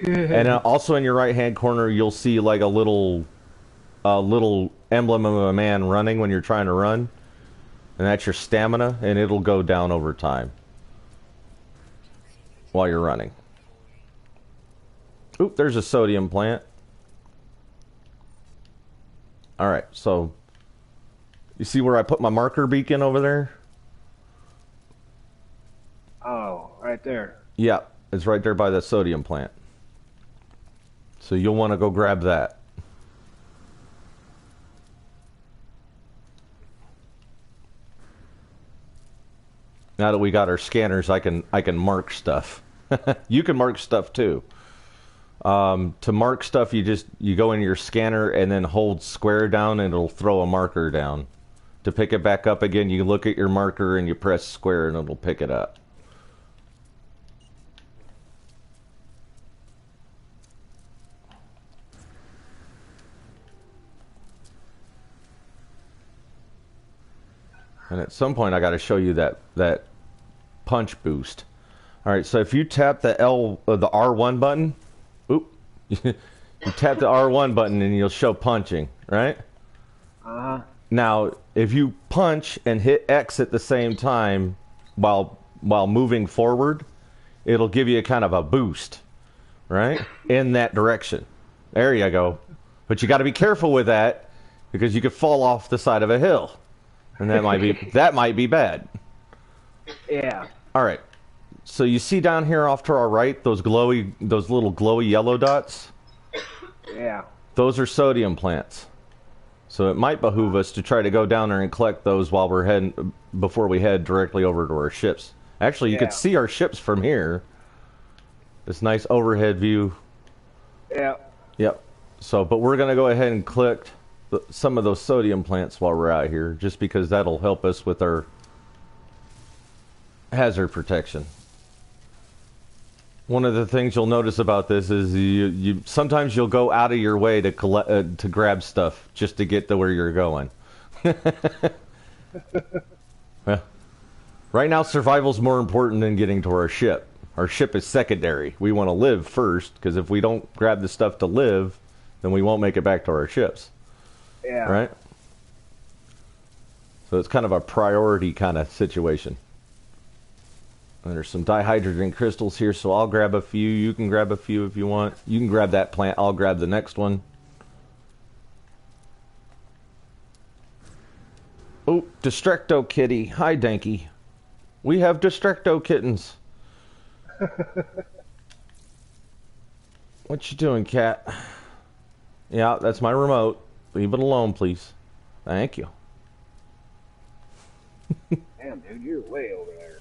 And also in your right hand corner, you'll see like a little emblem of a man running when you're trying to run, and that's your stamina, and it'll go down over time while you're running. Oop, there's a sodium plant. All right, so you see where I put my marker beacon over there? Oh, right there. Yeah, it's right there by the sodium plant. So you'll want to go grab that. Now that we got our scanners, I can mark stuff. You can mark stuff too. To mark stuff, you go into your scanner and then hold square down, and it'll throw a marker down. To pick it back up again, you look at your marker and you press square, and it'll pick it up. And at some point, I got to show you that punch boost. All right, so if you tap the the R1 button, oop, you tap the R1 button and you'll show punching, right? Uh-huh. Now, if you punch and hit X at the same time while moving forward, it'll give you a kind of a boost, right? In that direction. There you go. But you got to be careful with that because you could fall off the side of a hill. And that might be bad. Yeah. All right. So you see down here off to our right those little glowy yellow dots? Yeah. Those are sodium plants. So it might behoove us to try to go down there and collect those while we're heading before we head directly over to our ships. Actually, you could see our ships from here. This nice overhead view. Yeah. Yep. So, but we're going to go ahead and collect some of those sodium plants while we're out here, just because that'll help us with our hazard protection. One of the things you'll notice about this is you sometimes you'll go out of your way to collect to grab stuff just to get to where you're going. Well, right now survival's more important than getting to our ship. Our ship is secondary. We want to live first, because if we don't grab the stuff to live, then we won't make it back to our ships. Yeah. Right? So it's kind of a priority kind of situation. And there's some dihydrogen crystals here, so I'll grab a few. You can grab a few if you want. You can grab that plant. I'll grab the next one. Oh, Destructo kitty. Hi, Danky. We have Destructo kittens. What you doing, cat? Yeah, that's my remote. Leave it alone, please. Thank you. Damn, dude, you're way over there.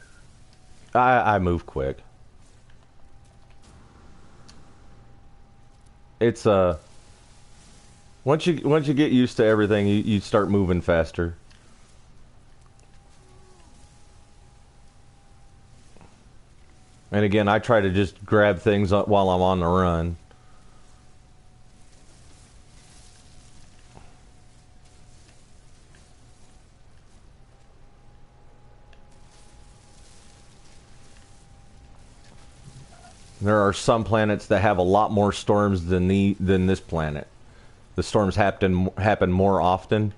I move quick. It's once you get used to everything, you start moving faster. And again, I try to just grab things while I'm on the run. There are some planets that have a lot more storms than this planet. The storms happen more often,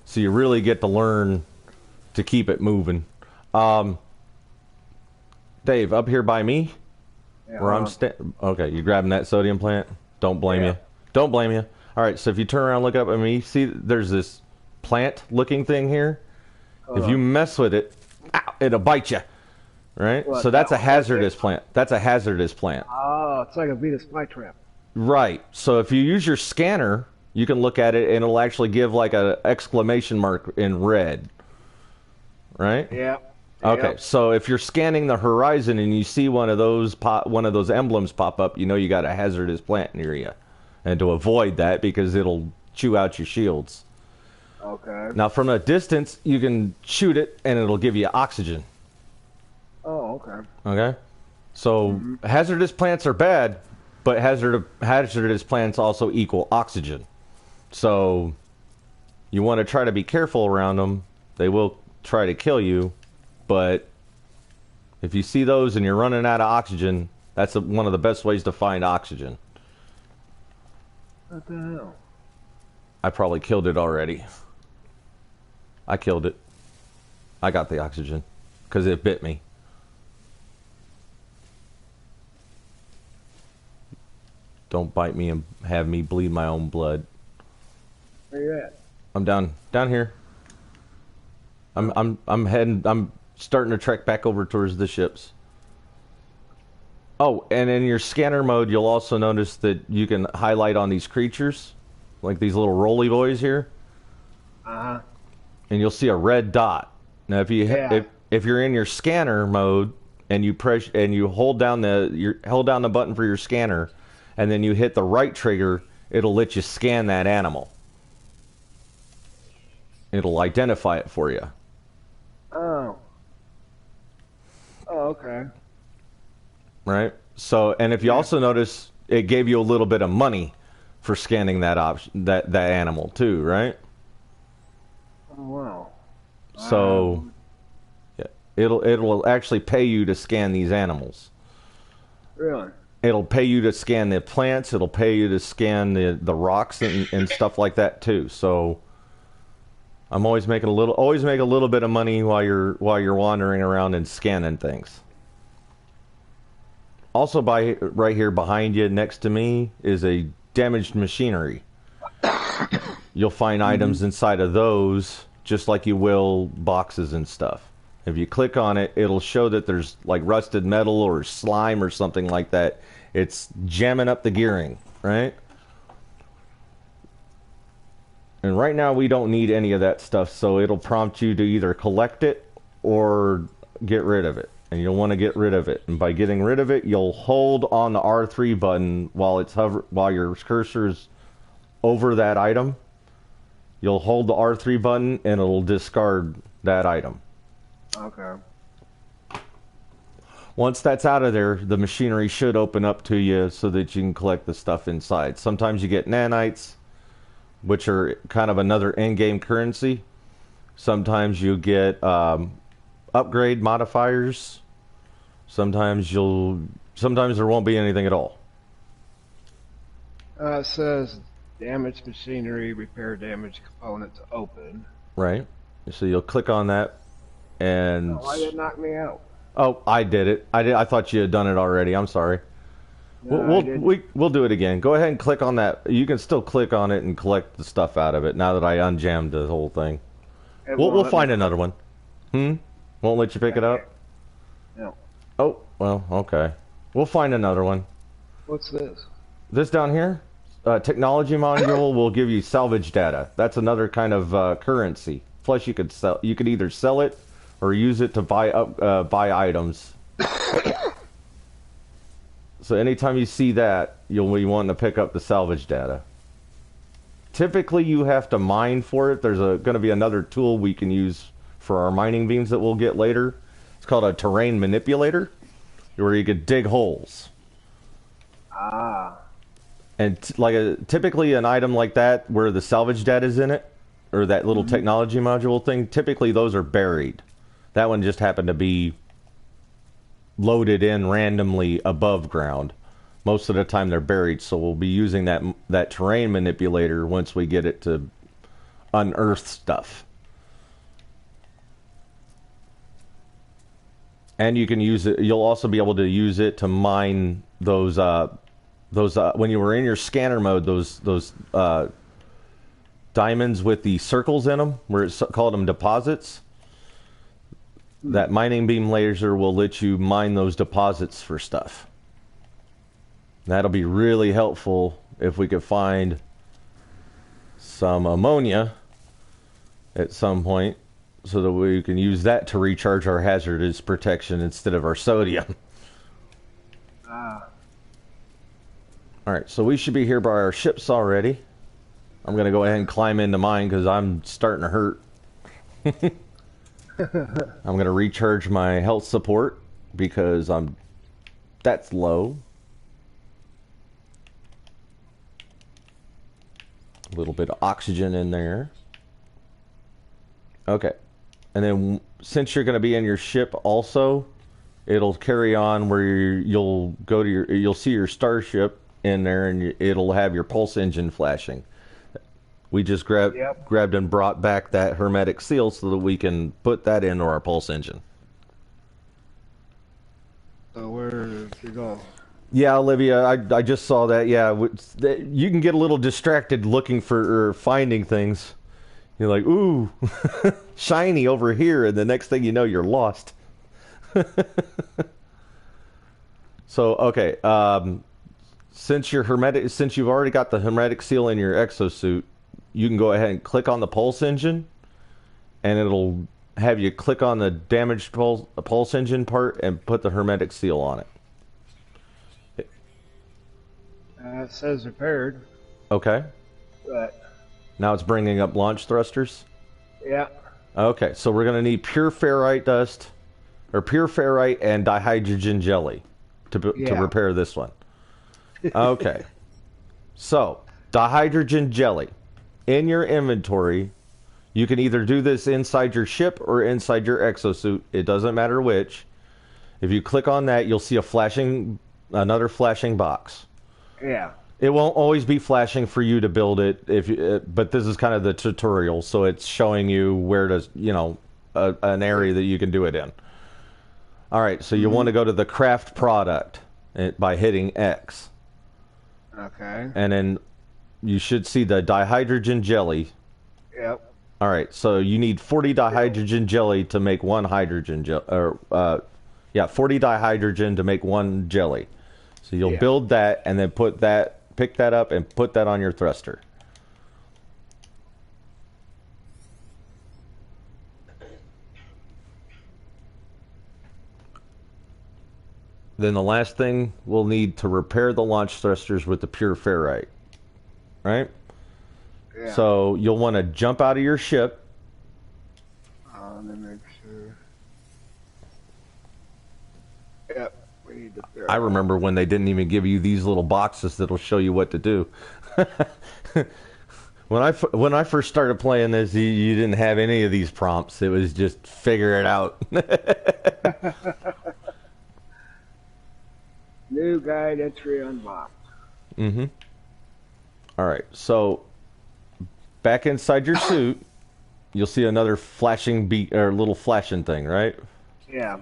so you really get to learn to keep it moving. Dave, up here by me, Yeah, where I'm okay, you grabbing that sodium plant? Don't blame you. Don't blame you. All right, so if you turn around and look up at me, see there's this plant-looking thing here. If you mess with it, ow, it'll bite you. Right? What, So that's a that one? hazardous plant. That's a hazardous plant. Oh, it's like a Venus flytrap. Right. So if you use your scanner, you can look at it and it'll actually give like a exclamation mark in red. Right? Yeah. Okay. Yep. So if you're scanning the horizon and you see one of those emblems pop up, you know you got a hazardous plant near you. And to avoid that, because it'll chew out your shields. Okay. Now from a distance, you can shoot it and it'll give you oxygen. Oh, okay. Okay? So hazardous plants are bad, but hazardous plants also equal oxygen. So you want to try to be careful around them. They will try to kill you, but if you see those and you're running out of oxygen, that's one of the best ways to find oxygen. What the hell? I probably killed it already. I killed it. I got the oxygen because it bit me. Don't bite me and have me bleed my own blood. Where you at? I'm down here. I'm starting to trek back over towards the ships. Oh, and in your scanner mode, you'll also notice that you can highlight on these creatures, like these little roly boys here, Uh-huh. and you'll see a red dot. Now, if you're in your scanner mode and you press and you hold down the button for your scanner, and then you hit the right trigger, it'll let you scan that animal. It'll identify it for you. Oh. Oh, okay. Right? So, and if you also notice, it gave you a little bit of money for scanning that that animal too, right? Oh, wow. So, yeah, it'll actually pay you to scan these animals. Really? It'll pay you to scan the plants. It'll pay you to scan the rocks and stuff like that too. So, I'm always make a little bit of money while you're wandering around and scanning things. Also, right here behind you, next to me, is a damaged machinery. You'll find items inside of those, just like you will boxes and stuff. If you click on it, it'll show that there's like rusted metal or slime or something like that. It's jamming up the gearing, right? And right now we don't need any of that stuff, so it'll prompt you to either collect it or get rid of it. And you'll want to get rid of it. And by getting rid of it, you'll hold on the R3 button while your cursor's over that item. You'll hold the R3 button and it'll discard that item. Okay. Once that's out of there, the machinery should open up to you so that you can collect the stuff inside. Sometimes you get nanites, which are kind of another in-game currency. Sometimes you get upgrade modifiers. Sometimes there won't be anything at all. It says damaged machinery, repair damaged component to open. Right. So you'll click on that, and Why did it knock me out? oh, I did it. I thought you had done it already. I'm sorry. No, We'll do it again. Go ahead and click on that. You can still click on it and collect the stuff out of it. Now that I unjammed the whole thing, we'll find another one. Won't let you pick it up? No. Oh, well, okay. We'll find another one. What's this? This down here, technology module will give you salvage data. That's another kind of currency. Plus, you could either sell it or use it to buy items. So anytime you see that, you'll be wanting to pick up the salvage data. Typically, you have to mine for it. There's going to be another tool we can use for our mining beams that we'll get later. It's called a terrain manipulator, where you could dig holes. Ah. And typically an item like that, where the salvage data is in it, or that little technology module thing, typically those are buried. That one just happened to be loaded in randomly above ground. Most of the time they're buried, so we'll be using that terrain manipulator once we get it to unearth stuff. And you can use it. You'll also be able to use it to mine those when you were in your scanner mode. Those diamonds with the circles in them, where it's called them deposits. That mining beam laser will let you mine those deposits for stuff. That'll be really helpful if we could find some ammonia at some point, so that we can use that to recharge our hazardous protection instead of our sodium. Alright, so we should be here by our ships already. I'm going to go ahead and climb into mine because I'm starting to hurt. I'm going to recharge my health support because that's low. A little bit of oxygen in there. Okay. And then since you're going to be in your ship also, it'll carry on where you'll go to you'll see your starship in there, and it'll have your pulse engine flashing. We just grabbed and brought back that hermetic seal so that we can put that into our pulse engine. So where did you go? Yeah, Olivia, I just saw that. Yeah, you can get a little distracted looking for or finding things. You're like, ooh, shiny over here, and the next thing you know, you're lost. So, okay, since you've already got the hermetic seal in your exosuit, you can go ahead and click on the pulse engine, and it'll have you click on the damaged pulse engine part and put the hermetic seal on it. It says repaired. Okay. But Now it's bringing up launch thrusters? yeah. Okay, so we're going to need pure ferrite dust, or pure ferrite and dihydrogen jelly to repair this one. Okay. So, dihydrogen jelly. In your inventory, you can either do this inside your ship or inside your exosuit. It doesn't matter which. If you click on that, you'll see another flashing box. Yeah. It won't always be flashing for you to build it, but this is kind of the tutorial, so it's showing you where to, an area that you can do it in. All right, so you want to go to the craft product by hitting X. Okay. And then you should see the dihydrogen jelly. Yep. All right, so you need 40 dihydrogen jelly to make one hydrogen jelly, 40 dihydrogen to make one jelly. So you'll build that and then pick that up and put that on your thruster. Then the last thing we'll need to repair the launch thrusters with the pure ferrite. Right? Yeah. So you'll want to jump out of your ship. Let me make sure. Yep. We need the ferrite. I remember when they didn't even give you these little boxes that'll show you what to do. When I first started playing this, you didn't have any of these prompts. It was just figure it out. New guide entry unlocked. Mm-hmm. All right, so back inside your suit, you'll see another flashing little flashing thing, right? Yeah.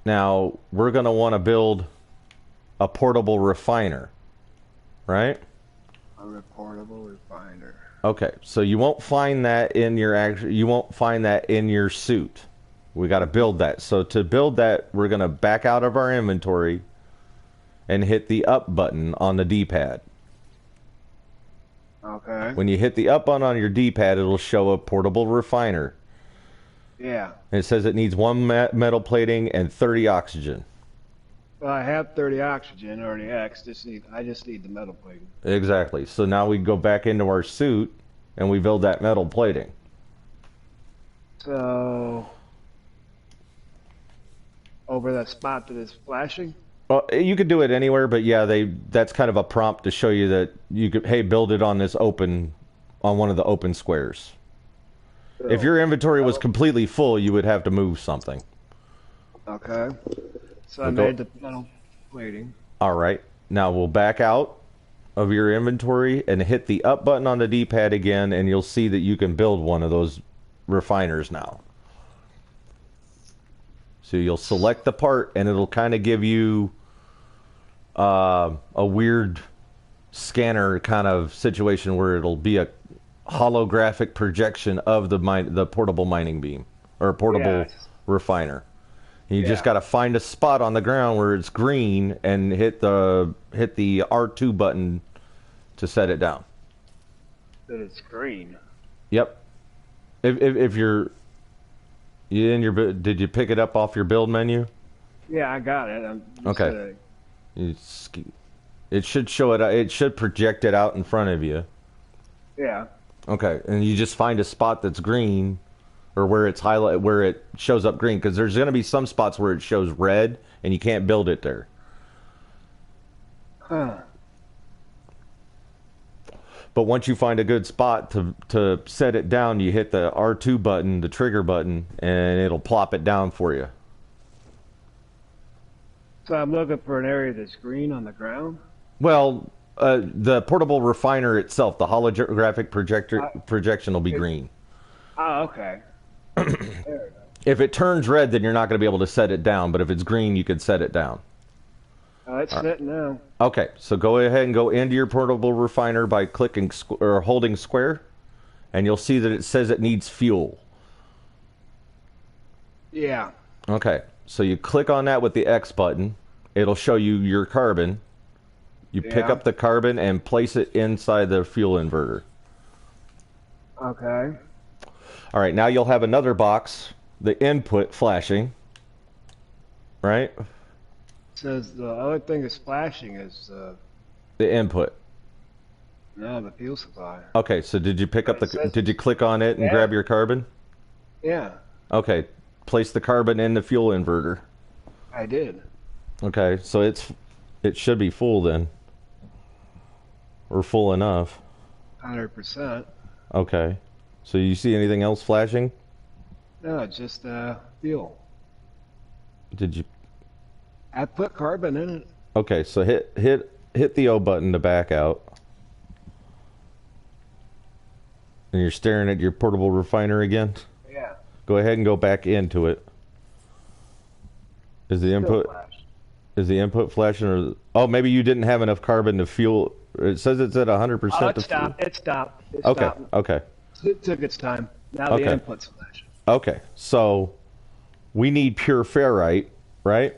Now we're gonna want to build a portable refiner, right? A reportable refiner. Okay, so you won't find that in your suit. We got to build that. So to build that, we're going to back out of our inventory and hit the up button on the D-pad. Okay. When you hit the up button on your D-pad, it'll show a portable refiner. Yeah. And it says it needs 1 metal plating and 30 oxygen. Well, I have 30 oxygen already. I just need the metal plating. Exactly. So now we go back into our suit and we build that metal plating. So over that spot that is flashing? Well, you could do it anywhere, but yeah, that's kind of a prompt to show you that you could, hey, build it on one of the open squares. If your inventory was completely full, you would have to move something. Okay. So I made the metal plating. All right. Now we'll back out of your inventory and hit the up button on the D-pad again, and you'll see that you can build one of those refiners now. So you'll select the part, and it'll kind of give you a weird scanner kind of situation where it'll be a holographic projection of the portable mining beam or portable refiner. You just got to find a spot on the ground where it's green and hit the R2 button to set it down. That it's green. Yep. If you're in your, did you pick it up off your build menu? Yeah, I got it. Okay. It should show it. It should project it out in front of you. Yeah. Okay, and you just find a spot that's green, or where it's highlight, where it shows up green, because there's going to be some spots where it shows red, and you can't build it there. Huh. But once you find a good spot to set it down, you hit the R2 button, the trigger button, and it'll plop it down for you. So I'm looking for an area that's green on the ground? Well, the portable refiner itself, the holographic projection will be green. Oh, okay. There we go. If it turns red, then you're not going to be able to set it down, but if it's green, you can set it down. It's sitting now. Okay, so go ahead and go into your portable refiner by clicking or holding square, and you'll see that it says it needs fuel. Yeah. Okay, so you click on that with the X button. It'll show you your carbon. You pick up the carbon and place it inside the fuel inverter. Okay. All right, now you'll have another box, the input flashing, right? Says the other thing that's flashing is the input. No, the fuel supply. Okay, so did you pick up did you click on it and grab your carbon? Yeah. Okay, place the carbon in the fuel inverter. I did. Okay, so it should be full then. Or full enough. 100%. Okay. So you see anything else flashing? No, just fuel. Did you? I put carbon in it. Okay, so hit the O button to back out. And you're staring at your portable refiner again? Yeah. Go ahead and go back into it. Is the input flashing, or maybe you didn't have enough carbon to fuel? It says it's at 100% Oh, to fuel. It stopped. Okay. It took its time. Now the input's flashing. Okay, so we need pure ferrite, right?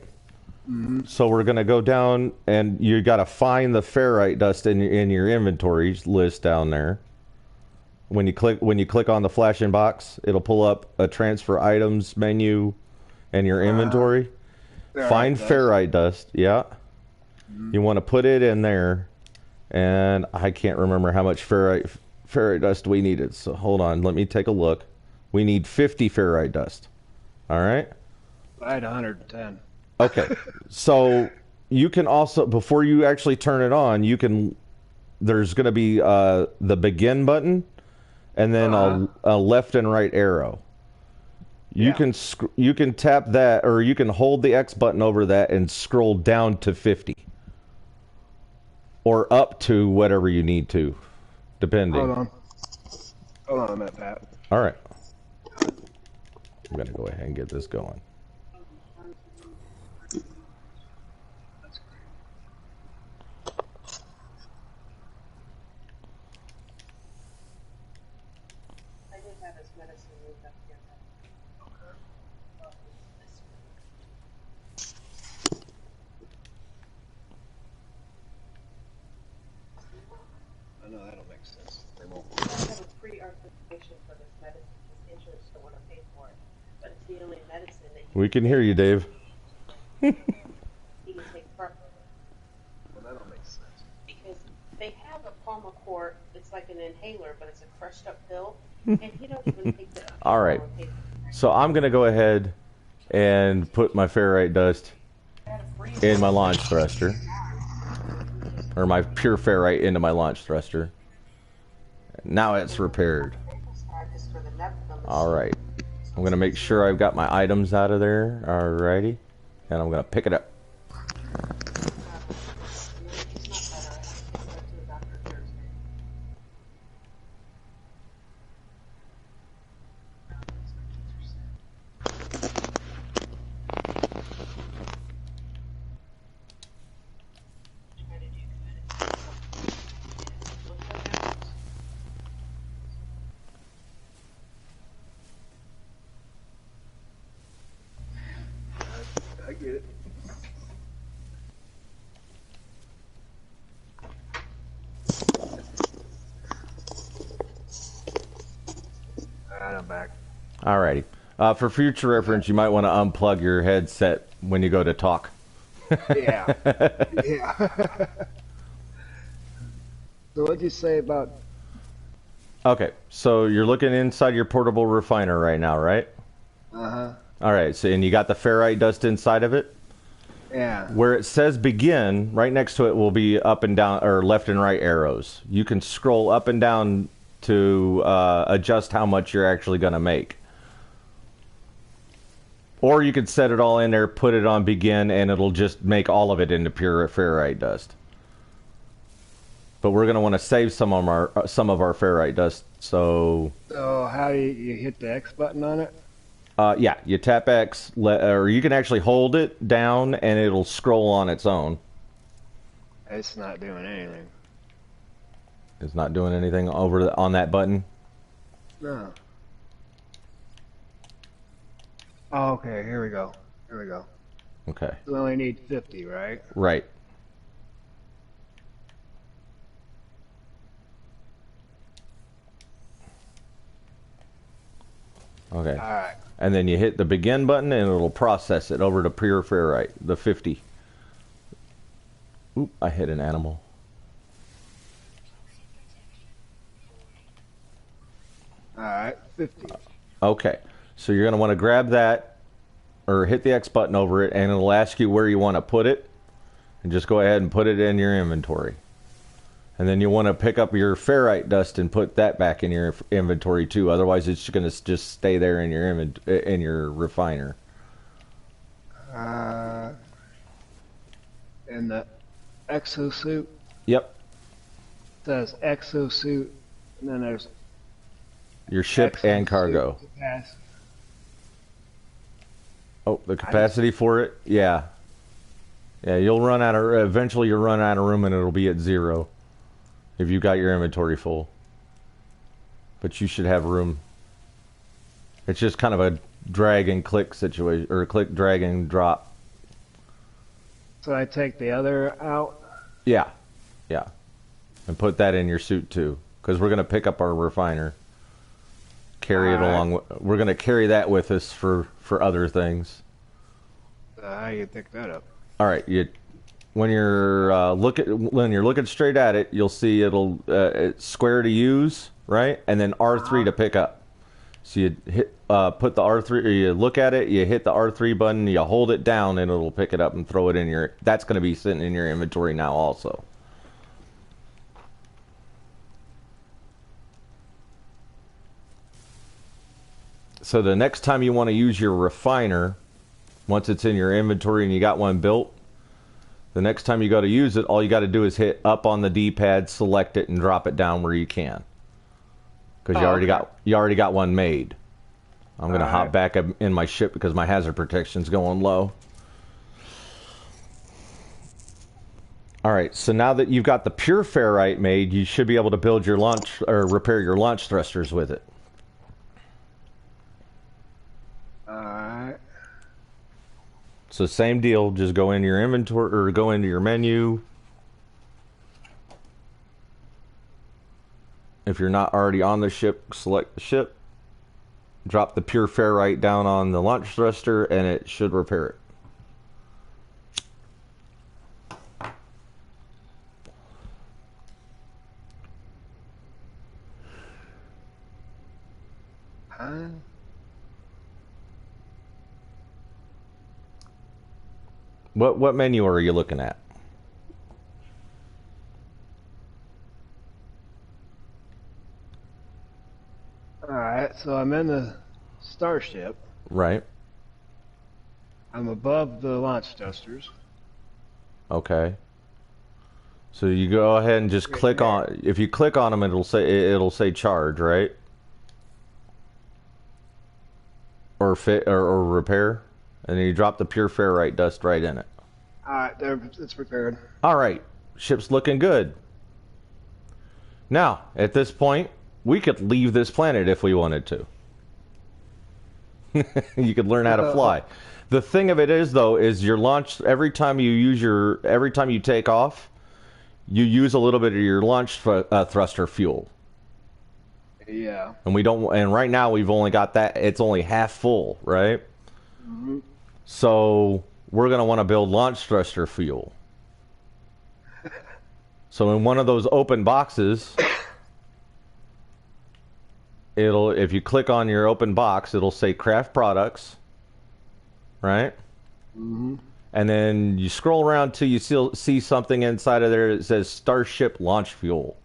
Mm-hmm. So we're going to go down, and you got to find the ferrite dust in your inventory list down there. When you click on the flashing box, it'll pull up a transfer items menu and your inventory. Find ferrite dust. Yeah. Mm-hmm. You want to put it in there, and I can't remember how much ferrite dust we needed. So hold on, let me take a look. We need 50 ferrite dust. All right? I had 110. Okay. So you can also, before you actually turn it on, there's going to be the begin button and then a left and right arrow. You can tap that, or you can hold the X button over that and scroll down to 50. Or up to whatever you need to, depending. Hold on a minute, Pat. All right. I'm going to go ahead and get this going. I know that'll make sense. They won't. I have a pre-authorization for this medicine. His insurance don't want to pay for it, but it's the only medicine that We can hear you, Dave. he can take from. Well, that'll make sense. Because they have a Pulmicort, it's like an inhaler, but it's a crushed up pill, and he don't even take the. All right. So I'm going to go ahead and put my ferrite dust in my launch thruster. Or my pure ferrite into my launch thruster. Now it's repaired. practice for the Nephilim. All right. I'm going to make sure I've got my items out of there. All righty. And I'm going to pick it up. It's not better. I have to take that to the doctor Thursday. I get it. Alright, I'm back. All righty. For future reference, you might want to unplug your headset when you go to talk. Yeah. Yeah. So what'd you say about... Okay, so you're looking inside your portable refiner right now, right? Uh-huh. All right, so and you got the ferrite dust inside of it? Yeah. Where it says begin, right next to it will be up and down, or left and right arrows. You can scroll up and down to adjust how much you're actually going to make. Or you could set it all in there, put it on begin, and it'll just make all of it into pure ferrite dust. But we're going to want to save some of our ferrite dust, so... So how do you hit the X button on it? Yeah, you tap X, or you can actually hold it down, and it'll scroll on its own. It's not doing anything. It's not doing anything on that button? No. Oh, okay, here we go. Here we go. Okay. We only need 50, right? Right. Okay. Alright. And then you hit the begin button and it'll process it over to pure ferrite, the 50. Oop, I hit an animal. Alright, 50. Okay. So you're going to want to grab that or hit the X button over it and it'll ask you where you want to put it. And just go ahead and put it in your inventory. And then you want to pick up your ferrite dust and put that back in your inventory too. Otherwise, it's going to just stay there in your refiner. And the exosuit Yep. says exosuit, and then there's Your ship and cargo. capacity. Oh, the capacity for it? Yeah. Yeah, you'll run out of... Eventually, you'll run out of room and it'll be at 0. If you got your inventory full. But you should have room. It's just kind of a drag and click situation, or click, drag and drop. So I take the other out? Yeah. Yeah. And put that in your suit too. Because we're going to pick up our refiner. Carry it along. We're going to carry that with us for other things. How do you pick that up? All right. When you're looking straight at it, you'll see it's square to use, right? And then R3 to pick up. So you hit put the R3, or you look at it, you hit the R3 button, you hold it down, and it'll pick it up and throw it in your. That's going to be sitting in your inventory now, also. So the next time you want to use your refiner, once it's in your inventory and you got one built, the next time you go to use it, all you got to do is hit up on the D-pad, select it, and drop it down where you can. Because you already got one made. I'm gonna hop back up in my ship because my hazard protection's going low. All right, so now that you've got the pure ferrite made, you should be able to build your launch or repair your launch thrusters with it. Alright. So same deal, just go into your inventory or go into your menu. If you're not already on the ship, select the ship. Drop the pure ferrite down on the launch thruster and it should repair it. Huh? What menu are you looking at? Alright, so I'm in the Starship. Right. I'm above the launch thrusters. Okay. So you go ahead and just click on. If you click on them, it'll say charge, right? Or fit or repair, and then you drop the pure ferrite dust right in it. Alright, there, it's prepared. All right, ship's looking good. Now, at this point, we could leave this planet if we wanted to. You could learn how to fly. The thing of it is, though, is your launch. Every time you take off, you use a little bit of your launch thruster fuel. Yeah. And we don't. And right now we've only got that. It's only half full, right? Mm-hmm. So we're gonna want to build launch thruster fuel. So in one of those open boxes, if you click on your open box, it'll say craft products, right? Mm-hmm. And then you scroll around till you see something inside of there that says Starship Launch Fuel.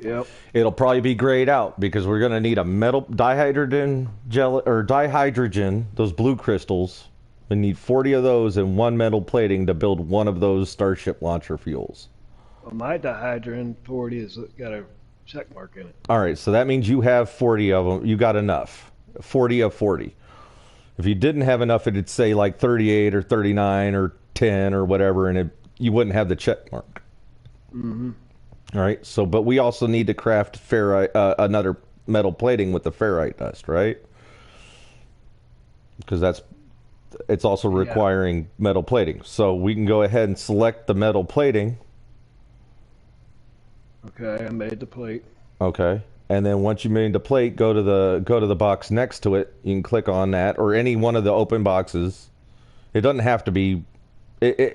Yep. It'll probably be grayed out because we're going to need a metal dihydrogen gel or dihydrogen, those blue crystals. We need 40 of those and one metal plating to build one of those Starship launcher fuels. Well, my dihydrogen 40 has got a check mark in it. All right, so that means you have 40 of them. You got enough. 40 of 40. If you didn't have enough, it'd say like 38 or 39 or 10 or whatever, and you wouldn't have the check mark. Mm-hmm. All right, so but we also need to craft ferrite, another metal plating with the ferrite dust, right? Because it's also requiring metal plating. So we can go ahead and select the metal plating. Okay, I made the plate. Okay. And then once you made the plate, go to the box next to it. You can click on that or any one of the open boxes. It doesn't have to be.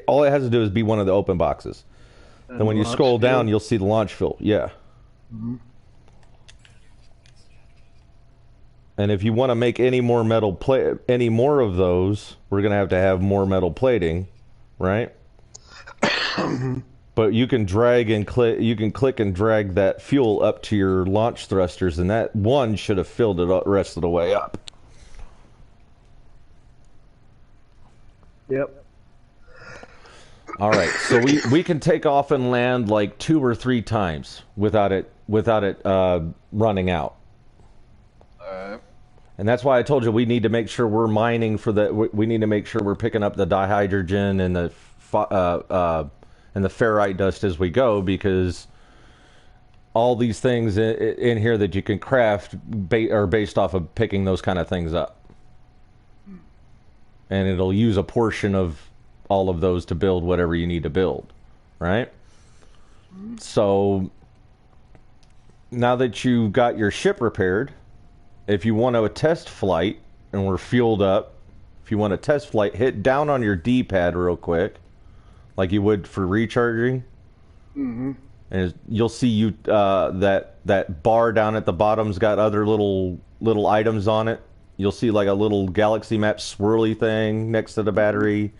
All it has to do is be one of the open boxes. And when you scroll down, you'll see the launch fuel. Yeah. Mm-hmm. And if you want to make any more any more of those, we're gonna have more metal plating, right? But you can drag and click. You can click and drag that fuel up to your launch thrusters, and that one should have filled it the rest of the way up. Yep. All right, so we can take off and land like 2 or 3 times without it running out. All right. And that's why I told you we need to make sure we're mining for we need to make sure we're picking up the dihydrogen and the ferrite dust as we go, because all these things in here that you can craft are based off of picking those kind of things up. And it'll use a portion of all of those to build whatever you need to build, right? So now that you got your ship repaired, if you want a test flight and we're fueled up, if you want a test flight, hit down on your D-pad real quick, like you would for recharging. Mm-hmm. And you'll see that bar down at the bottom's got other little items on it. You'll see like a little galaxy map swirly thing next to the battery,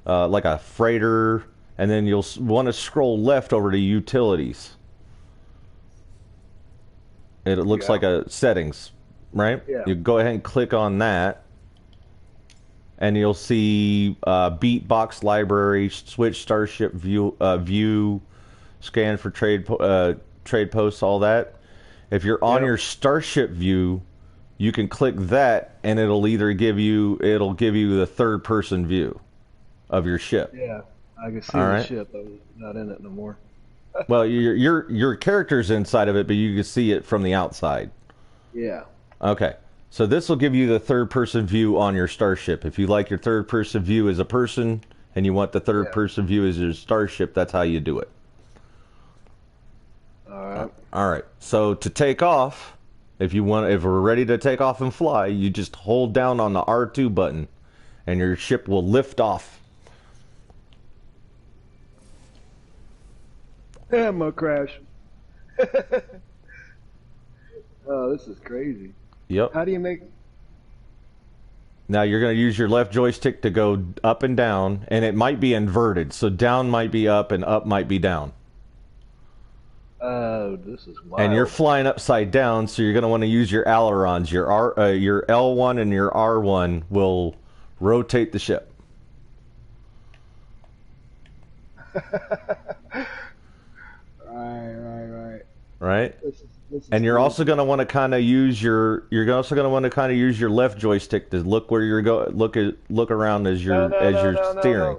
like a freighter, and then you'll want to scroll left over to utilities. It looks like a settings, right? Yeah. You go ahead and click on that, and you'll see beat box library, switch starship view, scan for trade posts, all that. If you're on your starship view, you can click that, and it'll give you the third person view of your ship. Yeah, I can see All the right. ship. I'm not in it no more. Well, your character's inside of it, but you can see it from the outside. Yeah. Okay. So this will give you the third-person view on your starship. If you like your third-person view as a person and you want the third-person view as your starship, that's how you do it. All right. All right. So to take off, if we're ready to take off and fly, you just hold down on the R2 button, and your ship will lift off. I'm gonna crash. Oh, this is crazy. Yep. How do you make? Now you're going to use your left joystick to go up and down, and it might be inverted. So down might be up and up might be down. Oh, this is wild. And you're flying upside down, so you're going to want to use your ailerons. Your L1 and your R1 will rotate the ship. Right. Right? This is And you're cool. also going to want to kind of use your left joystick to look where you're look around as you're No, steering.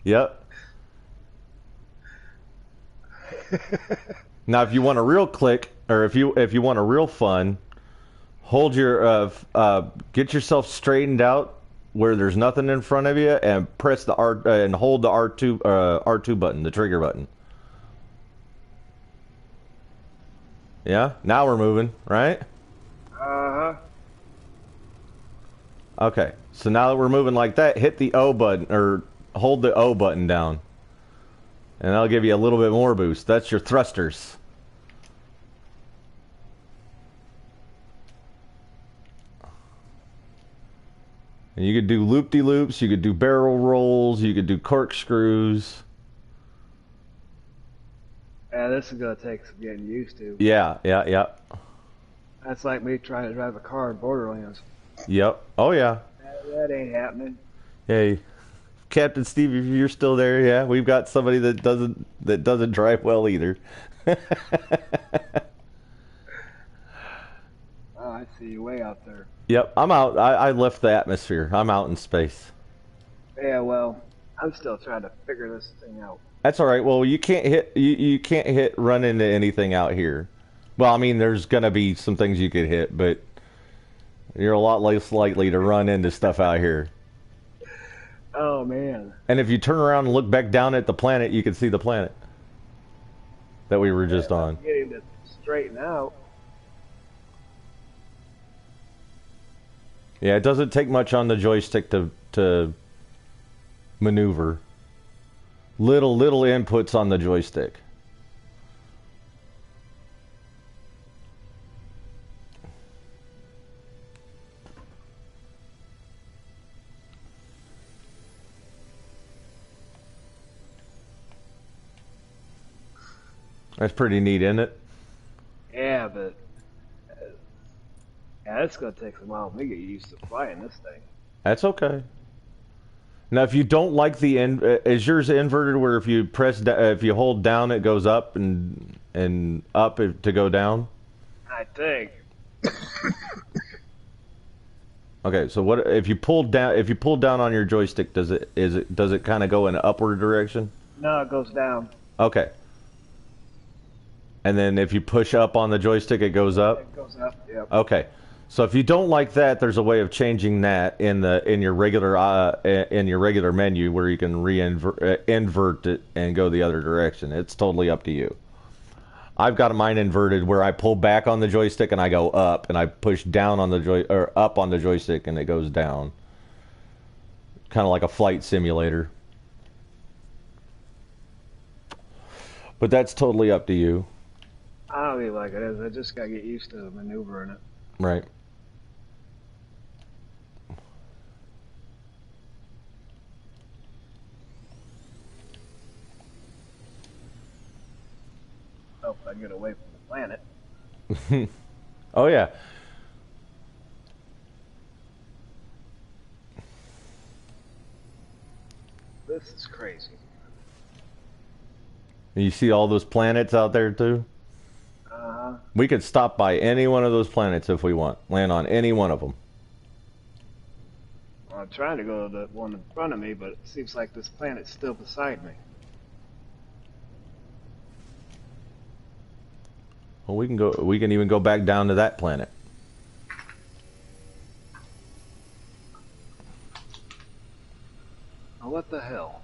Yep. Now, if you want a real click, or if you want a real fun, hold your get yourself straightened out where there's nothing in front of you, and press the R and hold the R2 button, the trigger button. Yeah. Now we're moving, right? Uh-huh. Okay. So now that we're moving like that, hit the O button, or hold the O button down, and that'll give you a little bit more boost. That's your thrusters. And you could do loop-de-loops, you could do barrel rolls, you could do corkscrews. Yeah, this is gonna take some getting used to. Yeah. That's like me trying to drive a car in Borderlands. Yep. Oh yeah. That ain't happening. Hey, Captain Steve, if you're still there, yeah, we've got somebody that doesn't drive well either. Oh, I see you way out there. Yep, I'm out. I left the atmosphere. I'm out in space. Yeah, well, I'm still trying to figure this thing out. That's all right. Well, you can't run into anything out here. Well, I mean, there's gonna be some things you could hit, but you're a lot less likely to run into stuff out here. Oh man. And if you turn around and look back down at the planet, you can see the planet that we were just on. I'm getting to straighten out. Yeah, it doesn't take much on the joystick to maneuver. Little inputs on the joystick. That's pretty neat, isn't it? Yeah, but yeah, it's gonna take some while for me to get used to flying this thing. That's okay. Now, if you don't like the is yours inverted where if you if you hold down, it goes up and up to go down? I think. Okay, so what if you pull down? If you pull down on your joystick, does it kind of go in an upward direction? No, it goes down. Okay. And then if you push up on the joystick, it goes up. It goes up. Yep. Okay. So if you don't like that, there's a way of changing that in your regular menu where you can invert it and go the other direction. It's totally up to you. I've got mine inverted where I pull back on the joystick and I go up, and I push down on the up on the joystick and it goes down. Kind of like a flight simulator. But that's totally up to you. I don't even like it is. I just gotta get used to maneuvering it. Right. Hope I get away from the planet. Oh yeah. This is crazy. You see all those planets out there too? We could stop by any one of those planets if we want. Land on any one of them. Well, I'm trying to go to the one in front of me, but it seems like this planet's still beside me. Well, we can even go back down to that planet. Oh, what the hell?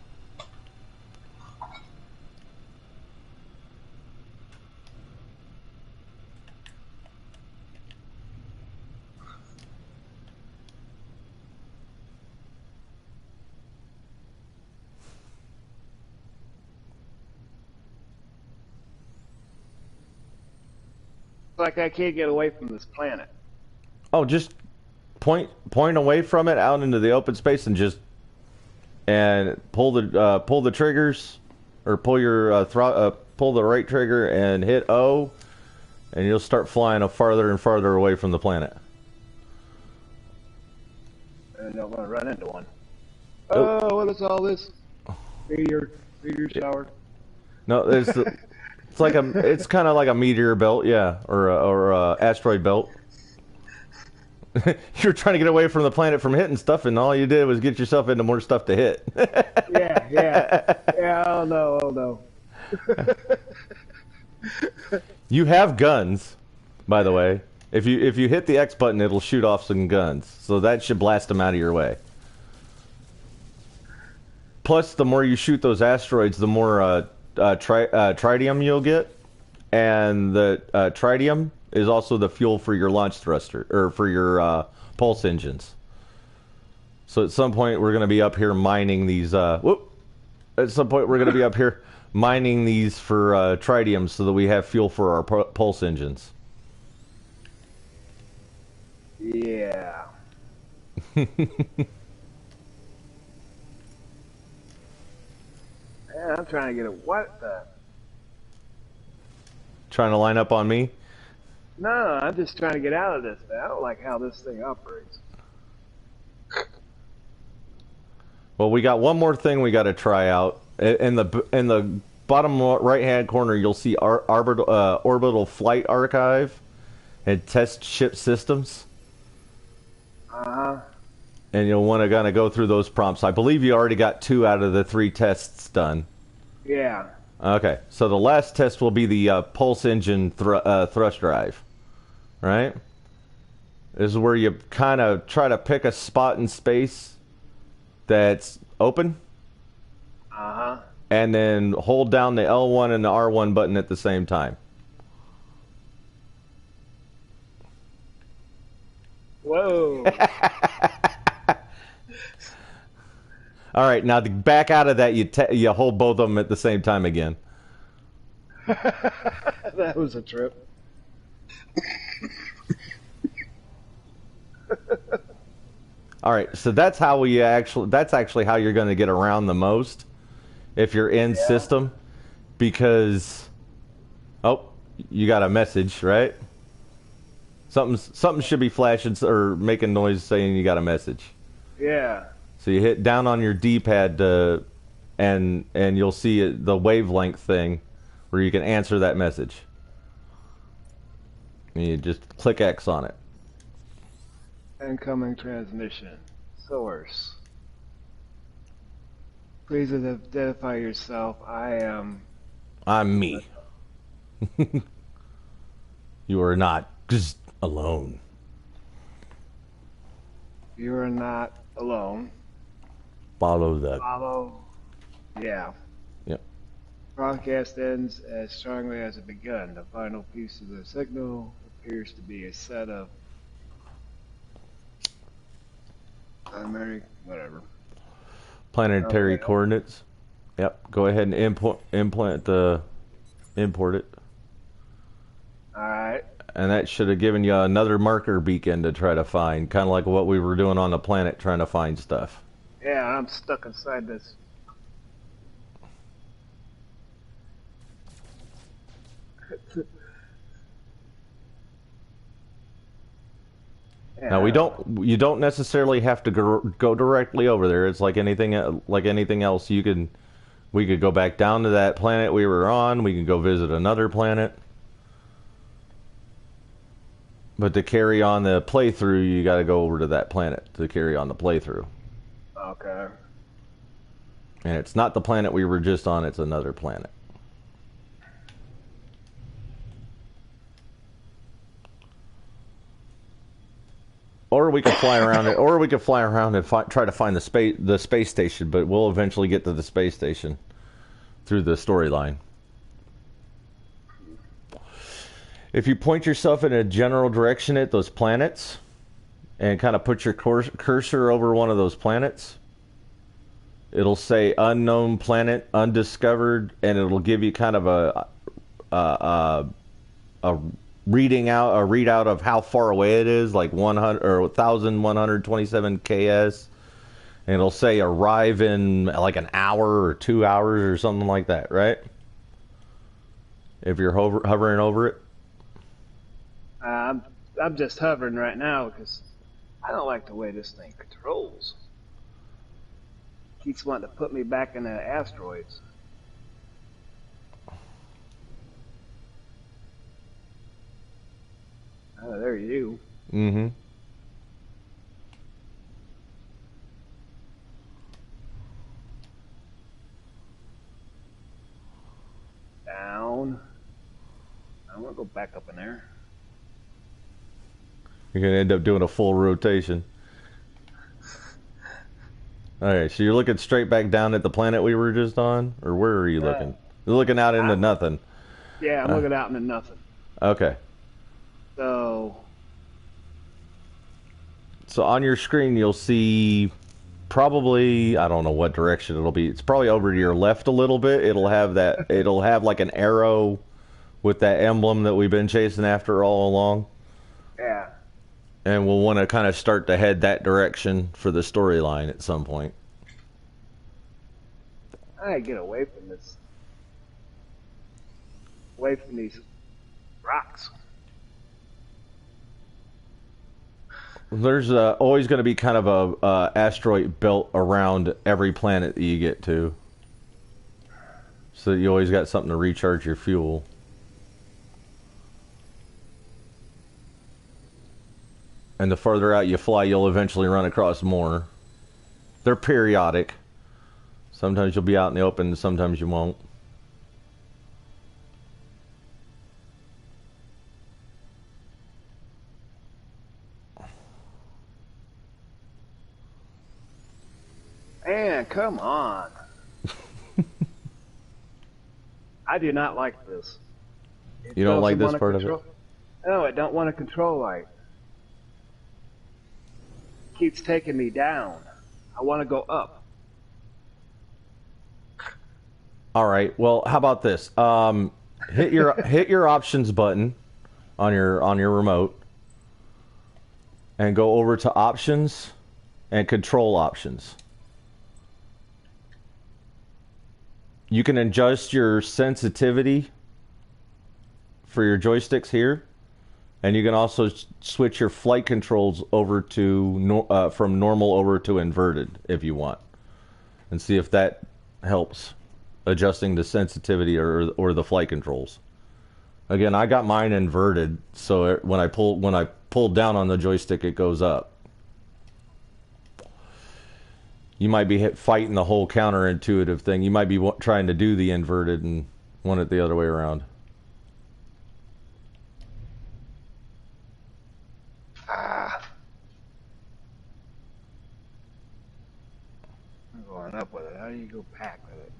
Like I can't get away from this planet. Oh, just point away from it out into the open space and just pull the triggers, or pull your pull the right trigger and hit O, and you'll start flying farther and farther away from the planet. I don't want to run into one. Oh. Oh, what is all this? Meteor shower. No, it's kind of like a meteor belt, yeah, or a asteroid belt. You're trying to get away from the planet from hitting stuff, and all you did was get yourself into more stuff to hit. Yeah. Oh no. You have guns, by the way. If you hit the X button, it'll shoot off some guns, so that should blast them out of your way. Plus, the more you shoot those asteroids, the more tritium you'll get, and the tritium is also the fuel for your launch thruster, or for your pulse engines. So at some point we're going to be up here mining these. At some point we're going to be up here mining these for tritium, so that we have fuel for our pulse engines. Yeah. Man, I'm trying to get it. What the? Trying to line up on me? No, I'm just trying to get out of this. Man. I don't like how this thing operates. Well, we got one more thing we got to try out. In the bottom right-hand corner, you'll see orbital flight archive and test ship systems. Uh-huh. And you'll want to kind of go through those prompts. I believe you already got 2 out of the 3 tests done. Yeah. Okay, so the last test will be the pulse engine thrust drive, right? This is where you kind of try to pick a spot in space that's open. Uh-huh. And then hold down the L1 and the R1 button at the same time. Whoa. All right, now to back out of that, you hold both of them at the same time again. That was a trip. All right, so that's how that's actually how you're going to get around the most if you're in system, because you got a message, right? Something should be flashing or making noise saying you got a message. Yeah. So you hit down on your D-pad and you'll see the wavelength thing where you can answer that message. And you just click X on it. Incoming transmission. Source. Please identify yourself. I'm me. You are not just alone. You are not alone. Follow. Yeah. Yep. Broadcast ends as strongly as it begun. The final piece of the signal appears to be a set of Planetary coordinates. Yep. Go ahead and import it. Alright. And that should have given you another marker beacon to try to find, kind of like what we were doing on the planet, trying to find stuff. Yeah, I'm stuck inside this. Now you don't necessarily have to go directly over there. It's like anything else. We could go back down to that planet we were on. We can go visit another planet. But to carry on the playthrough, you got to go over to that planet to carry on the playthrough. Okay. And it's not the planet we were just on, it's another planet. Or we could fly around it, or we could fly around and try to find the space station, but we'll eventually get to the space station through the storyline. If you point yourself in a general direction at those planets and kind of put your cursor over one of those planets, it'll say unknown planet, undiscovered, and it'll give you kind of a readout of how far away it is, like 100 or 1,127 KS, and it'll say arrive in like an hour or 2 hours or something like that, right? if you're hovering over it? I'm just hovering right now because I don't like the way this thing controls. Keeps wanting to put me back in the asteroids. Oh, there you. Mm-hmm. Down. I want to go back up in there. You're going to end up doing a full rotation. Alright, so you're looking straight back down at the planet we were just on? Or where are you looking? You're looking out into nothing. Yeah, I'm looking out into nothing. Okay. So on your screen you'll see probably, I don't know what direction it'll be. It's probably over to your left a little bit. It'll have like an arrow with that emblem that we've been chasing after all along. yeah. And we'll want to kind of start to head that direction for the storyline at some point. I gotta get away from this. Away from these rocks. There's always going to be kind of a asteroid belt around every planet that you get to. So that you always got something to recharge your fuel. And the further out you fly, you'll eventually run across more. They're periodic. Sometimes you'll be out in the open, sometimes you won't. Man, come on. I do not like this. You don't like this part of it? No, I don't want to control light. Keeps taking me down. I want to go up. All right. Well, how about this? Hit your options button on your remote, and go over to options and control options. You can adjust your sensitivity for your joysticks here, and you can also switch your flight controls over to from normal over to inverted if you want, and see if that helps adjusting the sensitivity or the flight controls. Again, I got mine inverted, so when I pull down on the joystick, it goes up. You might be fighting the whole counterintuitive thing. You might be trying to do the inverted and want it the other way around. I'm going up with it. How do you go back with it?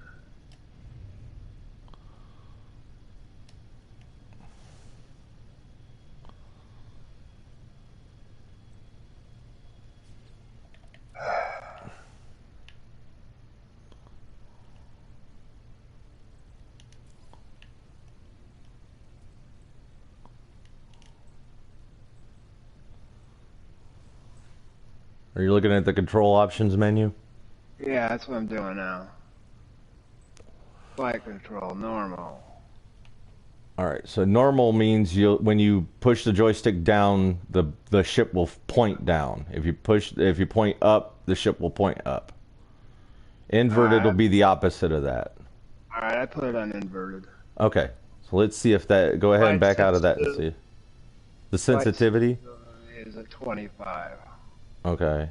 Are you looking at the control options menu? Yeah, that's what I'm doing now. Flight control, normal. All right. So normal means when you push the joystick down, the ship will point down. If you point up, the ship will point up. Inverted will be the opposite of that. All right, I put it on inverted. Okay. So let's see if that. Go ahead and back out of that and see. The sensitivity is a 25. Okay.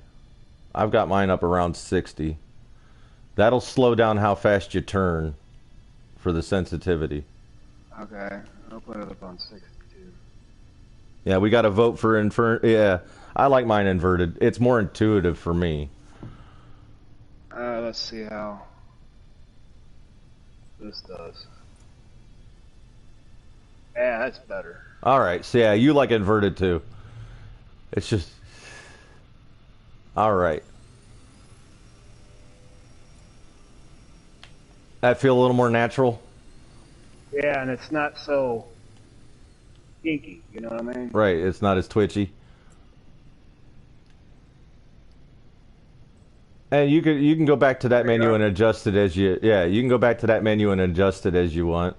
I've got mine up around 60. That'll slow down how fast you turn for the sensitivity. Okay, I'll put it up on 62. Yeah, we got to vote for Yeah, I like mine inverted. It's more intuitive for me. Let's see how this does. Yeah, that's better. All right, so yeah, you like inverted too. It's just... All right. That feel a little more natural? Yeah, and it's not so kinky, you know what I mean? Right, it's not as twitchy. And you can go back to that menu and adjust it as you... Yeah, you can go back to that menu and adjust it as you want.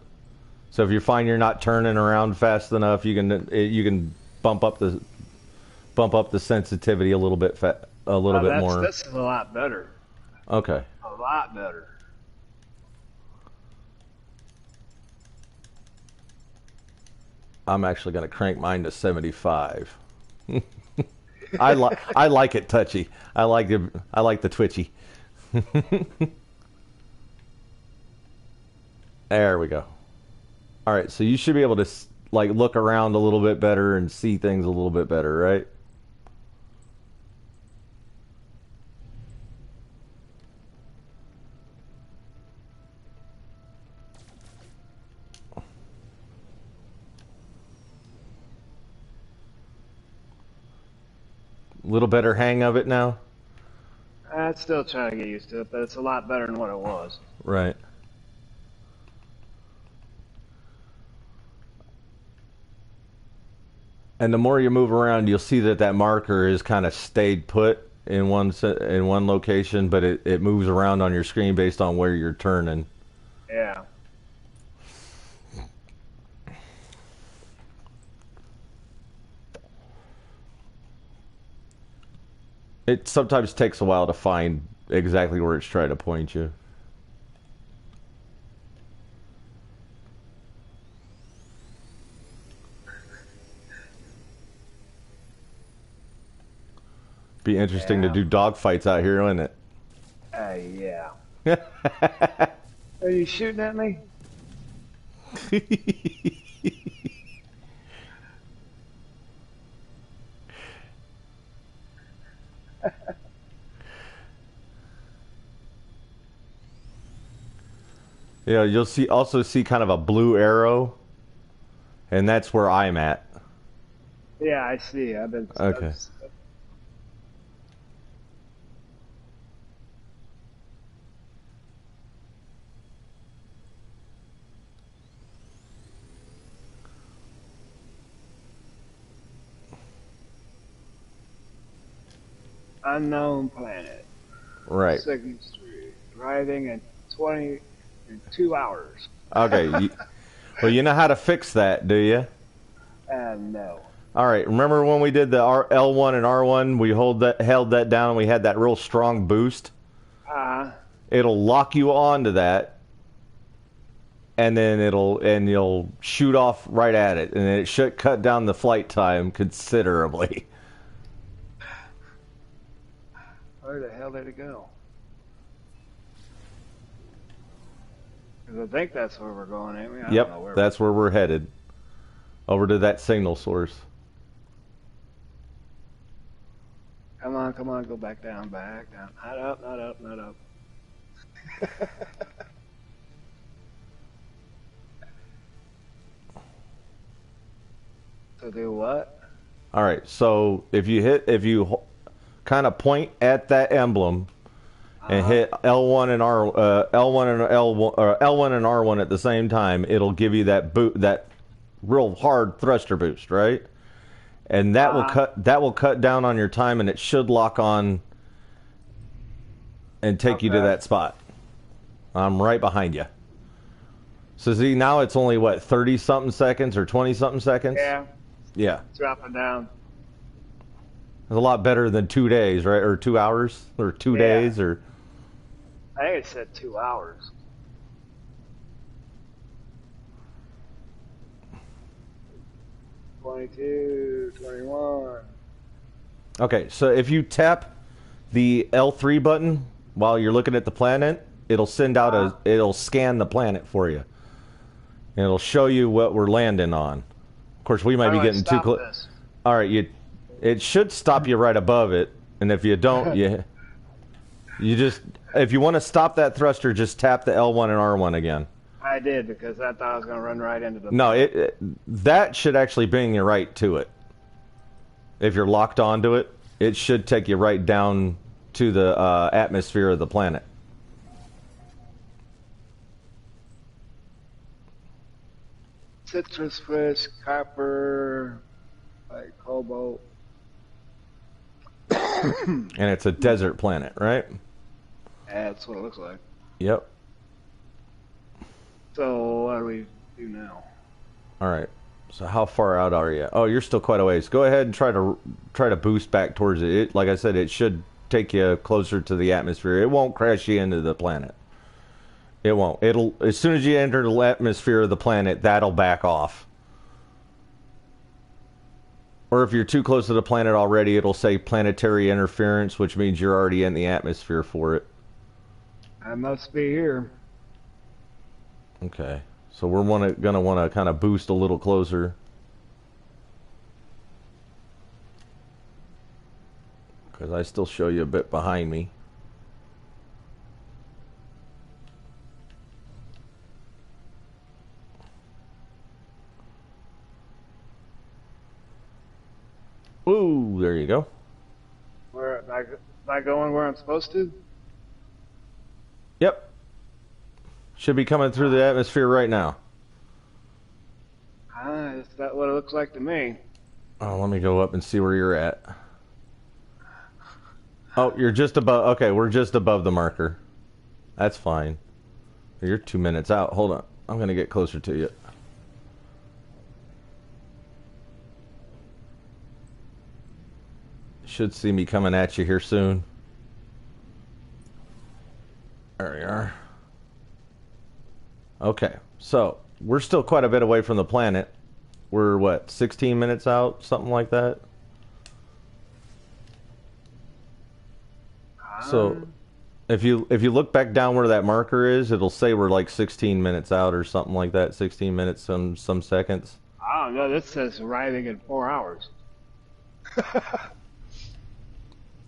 So if you find you're not turning around fast enough, you can bump up the sensitivity a little bit more. This is a lot better. Okay. A lot better. I'm actually going to crank mine to 75. I like it touchy. I like the twitchy. There we go. All right, so you should be able to like look around a little bit better and see things a little bit better, right? A little better hang of it now? I'd still try to get used to it, but it's a lot better than what it was. Right. And the more you move around, you'll see that marker is kind of stayed put in one location, but it moves around on your screen based on where you're turning. Yeah. It sometimes takes a while to find exactly where it's trying to point you. Be interesting to do dogfights out here, wouldn't it? Yeah. Are you shooting at me? Yeah, you'll also see kind of a blue arrow, and that's where I'm at. Yeah, I see. I've been. Okay. Unknown planet. Right. 2nd Street. Driving in 2 hours. Okay. Well, you know how to fix that, do you? No. All right. Remember when we did the L1 and R1? We held that down, and we had that real strong boost. It'll lock you onto that, and then you'll shoot off right at it, and it should cut down the flight time considerably. Where the hell did it go? Because I think that's where we're going, ain't we? I Yep, don't know where that's where we're headed. Over to that signal source. Come on, go back down. Not up, not up, not up. So do what? All right, so if you kind of point at that emblem and hit L1 and R1 at the same time, it'll give you that real hard thruster boost, right? And that will cut down on your time, and it should lock on and take you to that spot. I'm right behind you. So see, now it's only what, 30 something seconds or 20 something seconds? Yeah. Dropping down. It's a lot better than 2 days, right? Or 2 hours, or 2 days, or. I think it said 2 hours. $22, $21. Okay, so if you tap the L3 button while you're looking at the planet, it'll send out it'll scan the planet for you. And it'll show you what we're landing on. Of course, we might be getting too close. All right, it should stop you right above it, and if you don't, you just, if you want to stop that thruster, just tap the L1 and R1 again. I did, because I thought I was going to run right into the... No, that should actually bring you right to it. If you're locked onto it, it should take you right down to the atmosphere of the planet. Citrus fish, copper, like cobalt. And it's a desert planet, right? Yeah, that's what it looks like. Yep. So, what are we do now. All right. So how far out are you? Oh, you're still quite a ways. Go ahead and try to boost back towards it. Like I said, it should take you closer to the atmosphere. It won't crash you into the planet. It won't. It'll as soon as you enter the atmosphere of the planet, that'll back off. Or if you're too close to the planet already, it'll say planetary interference, which means you're already in the atmosphere for it. I must be here. Okay. So we're gonna want to kind of boost a little closer. Because I still show you a bit behind me. Ooh, there you go. Where am I going where I'm supposed to? Yep. Should be coming through the atmosphere right now. Is that what it looks like to me? Oh, let me go up and see where you're at. Oh, you're just above. Okay, we're just above the marker. That's fine. You're 2 minutes out. Hold on. I'm going to get closer to you. Should see me coming at you here soon. There you are. Okay, so we're still quite a bit away from the planet. We're what, 16 minutes out, something like that. So if you look back down where that marker is, it'll say we're like 16 minutes out or something like that. 16 minutes, some seconds. I don't know. This says arriving in 4 hours.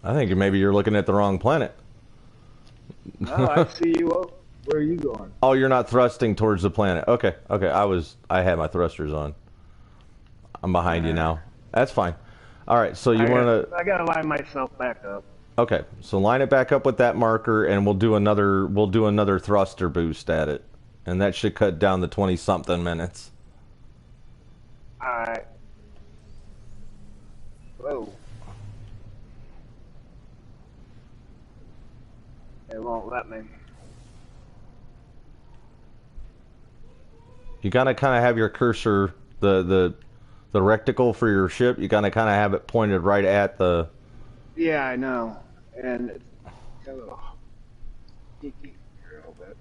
I think maybe you're looking at the wrong planet. No, I see you. Where are you going? Oh, you're not thrusting towards the planet. Okay. I had my thrusters on. I'm behind you now. That's fine. All right, so you want to... I got to line myself back up. Okay, so line it back up with that marker, and we'll do another thruster boost at it, and that should cut down the 20-something minutes. All right. Whoa. It won't let me. You gotta kind of have your cursor, the reticle for your ship. You gotta kind of have it pointed right at the... Yeah, I know. And it's got a little geeky here a little bit.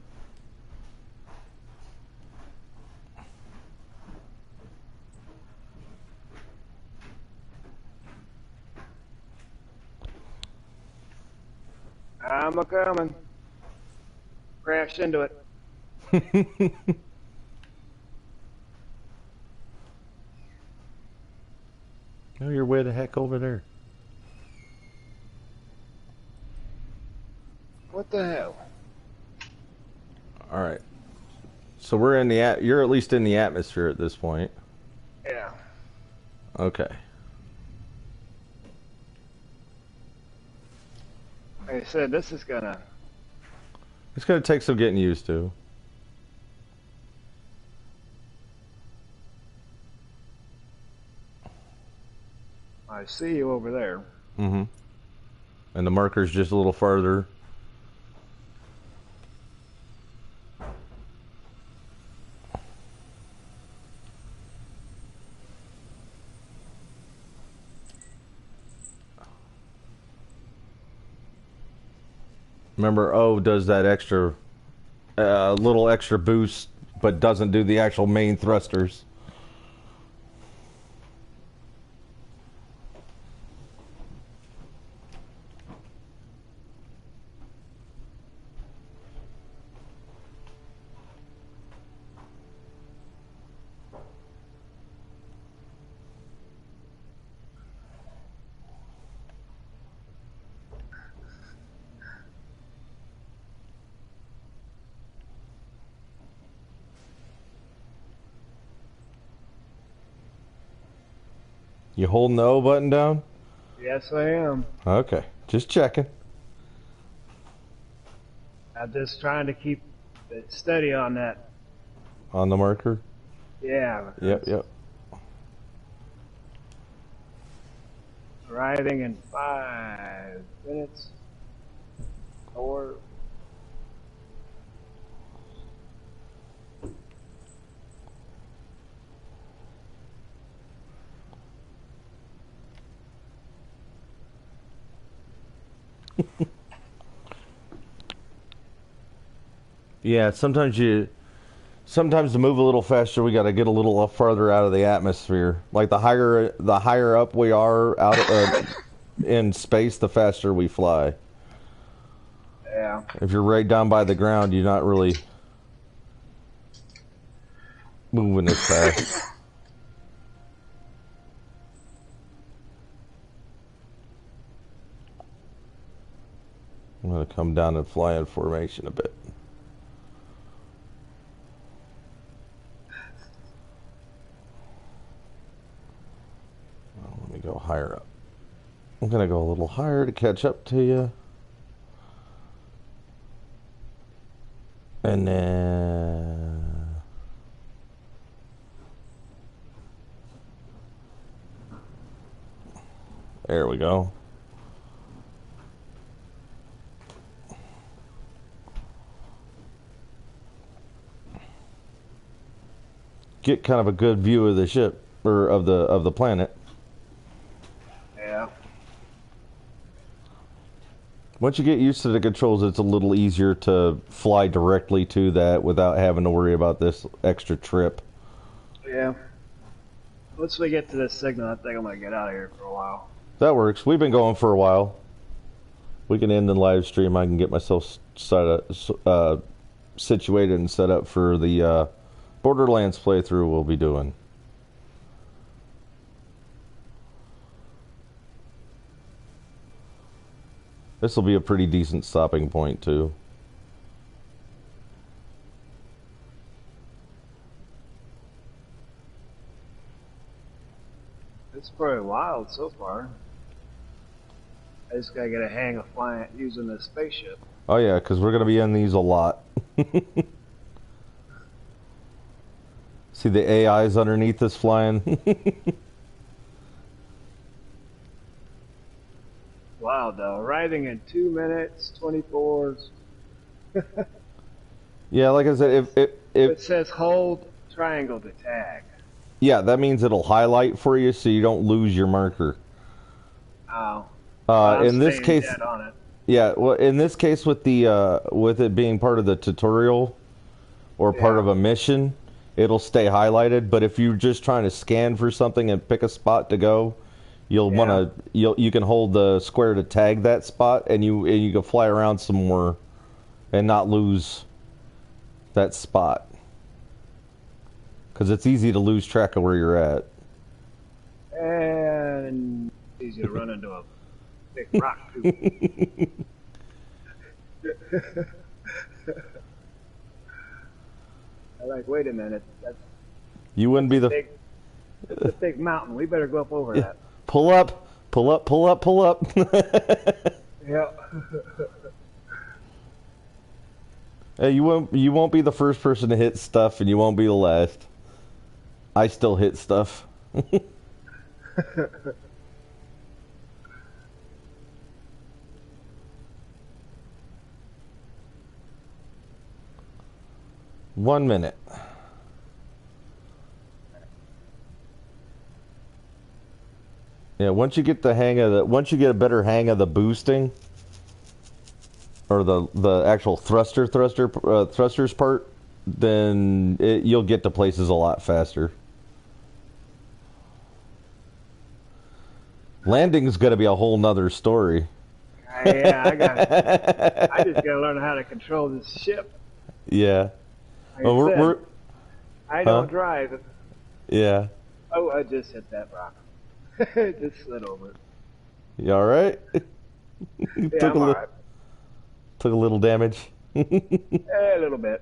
I'm a coming. Crash into it. Oh, you're way the heck over there. What the hell? All right. So we're in the you're at least in the atmosphere at this point. Yeah. Okay. Like I said, this is gonna... It's gonna take some getting used to. I see you over there. Mm-hmm. And the marker's just a little farther. Remember, O does that extra, little extra boost, but doesn't do the actual main thrusters. You holding the O button down? Yes, I am. Okay, just checking. I'm just trying to keep it steady on that. On the marker? Yeah. Yep. Arriving in 5 minutes. 4. Yeah, sometimes to move a little faster, we got to get a little farther out of the atmosphere. Like the higher up we are out in space, the faster we fly. Yeah. If you're right down by the ground, you're not really moving as fast. I'm going to come down and fly in formation a bit. Well, let me go higher up. I'm going to go a little higher to catch up to you. And then... There we go. Get kind of a good view of the ship, or of the planet. Yeah. Once you get used to the controls, it's a little easier to fly directly to that without having to worry about this extra trip. Yeah. Once we get to this signal, I think I'm gonna get out of here for a while. That works. We've been going for a while. We can end the live stream. I can get myself situated and set up for the Borderlands playthrough we'll be doing. This will be a pretty decent stopping point too. It's pretty wild so far. I just gotta get a hang of flying using this spaceship. Oh yeah, because we're gonna be in these a lot. See the AIs underneath us flying? Wow, though. Arriving in 2 minutes, 24s. Yeah, like I said, It if says hold triangle to tag. yeah, that means it'll highlight for you so you don't lose your marker. Oh. I'm In this staying case, dead on it. yeah, well, in this case, with the with it being part of the tutorial or part Yeah. of a mission, it'll stay highlighted. But if you're just trying to scan for something and pick a spot to go, you'll Yeah. wanna you can hold the square to tag that spot, and you can fly around some more and not lose that spot. Because it's easy to lose track of where you're at. And easy to run into a big rock, too. I'm like, wait a minute. That's You wouldn't be the big. That's a big mountain. We better go up over that. pull up, pull up, pull up, pull up. Yeah. Hey, you won't be the first person to hit stuff, and you won't be the last. I still hit stuff. 1 minute. Yeah, once you get the hang of once you get a better hang of the boosting, or the actual thrusters part, then you'll get to places a lot faster. Landing's gonna be a whole nother story. I just gotta learn how to control this ship. Yeah. Like Well, I said, we're I don't drive. yeah. Oh, I just hit that rock. Just slid over it. You all right? Yeah, I'm alright. Took a little damage. A little bit.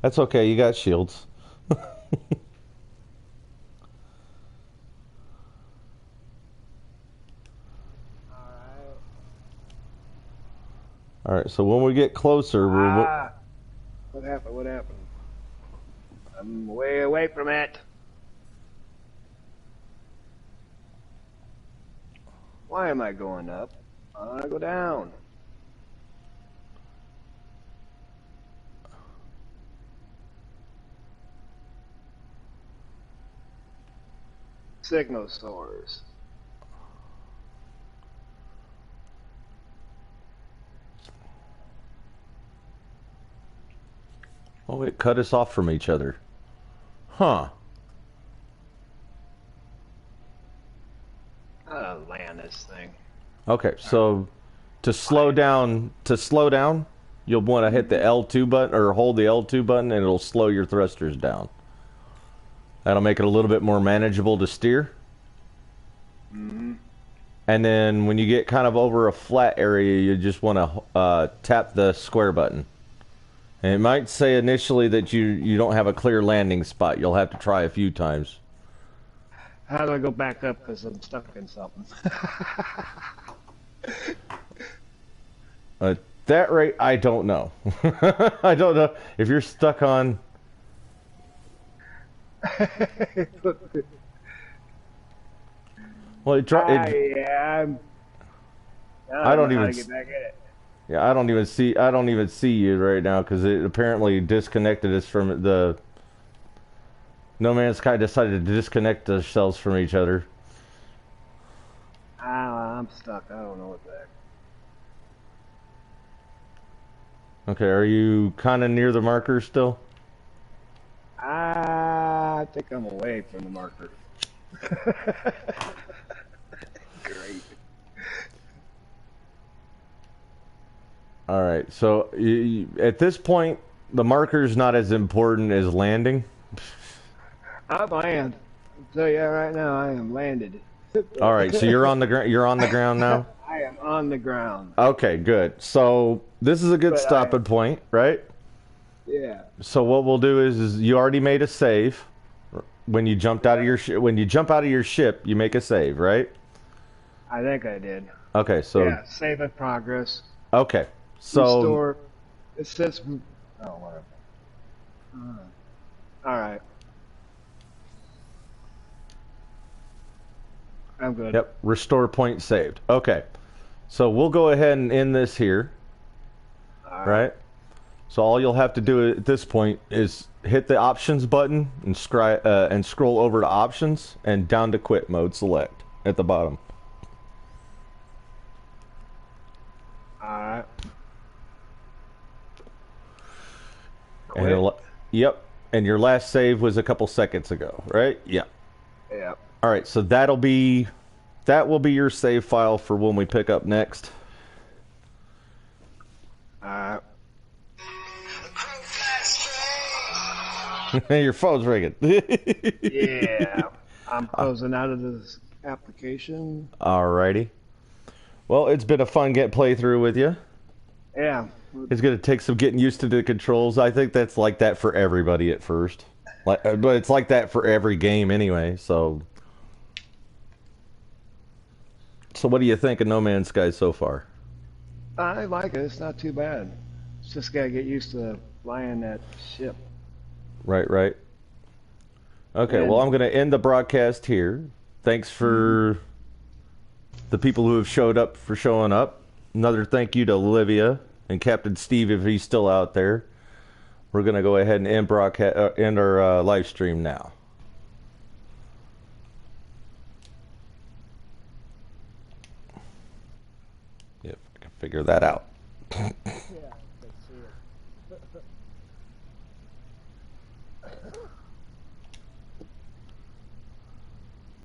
That's okay. You got shields. All right. So when we get closer, What happened? What happened? I'm way away from it. Why am I going up? I want to go down. signal source. Oh, it cut us off from each other. Huh. Land this thing. Okay, so to slow down, you'll want to hit the L2 button or hold the L2 button, and it'll slow your thrusters down. That'll make it a little bit more manageable to steer. Mm-hmm. And then when you get kind of over a flat area, you just want to tap the square button. And it might say initially that you don't have a clear landing spot. You'll have to try a few times. How do I go back up because I'm stuck in something? At that rate, I don't know. I don't know if you're stuck on. Well, yeah, I don't know how even. to get back at it. Yeah, I don't even see you right now because it apparently disconnected us from the. No Man's Sky decided to disconnect themselves from each other. I'm stuck. I don't know what the heck. Okay, are you kind of near the marker still? I think I'm away from the marker. Great. All right, so at this point, the marker's not as important as landing. I land. I'll tell you right now, I am landed. All right, so you're on the ground. You're on the ground now. I am on the ground. Okay, good. So this is a good stopping point, right? Yeah. So what we'll do is you already made a save when you jumped out of your when you jump out of your ship, you make a save, right? I think I did. Okay, so yeah, save in progress. Okay, so Restore. It says. Oh, whatever. All right. I'm good. Yep, restore point saved. Okay, so we'll go ahead and end this here, All right? So all you'll have to do at this point is hit the options button and scroll over to options and down to quit mode select at the bottom. Alright. And yep, and your last save was a couple seconds ago, right? Yeah. Yeah. All right, so that will be your save file for when we pick up next. Alright. Your phone's ringing. Yeah. I'm closing out of this application. Alrighty. Well, it's been a fun playthrough with you. Yeah. It's going to take some getting used to the controls. I think that's like that for everybody at first. But it's like that for every game anyway, so... So what do you think of No Man's Sky so far? I like it. It's not too bad. It's just got to get used to flying that ship. Right. Okay, well, I'm going to end the broadcast here. Thanks for the people who have showed up for showing up. Another thank you to Olivia and Captain Steve if he's still out there. We're going to go ahead and end our live stream now. If I can figure that out.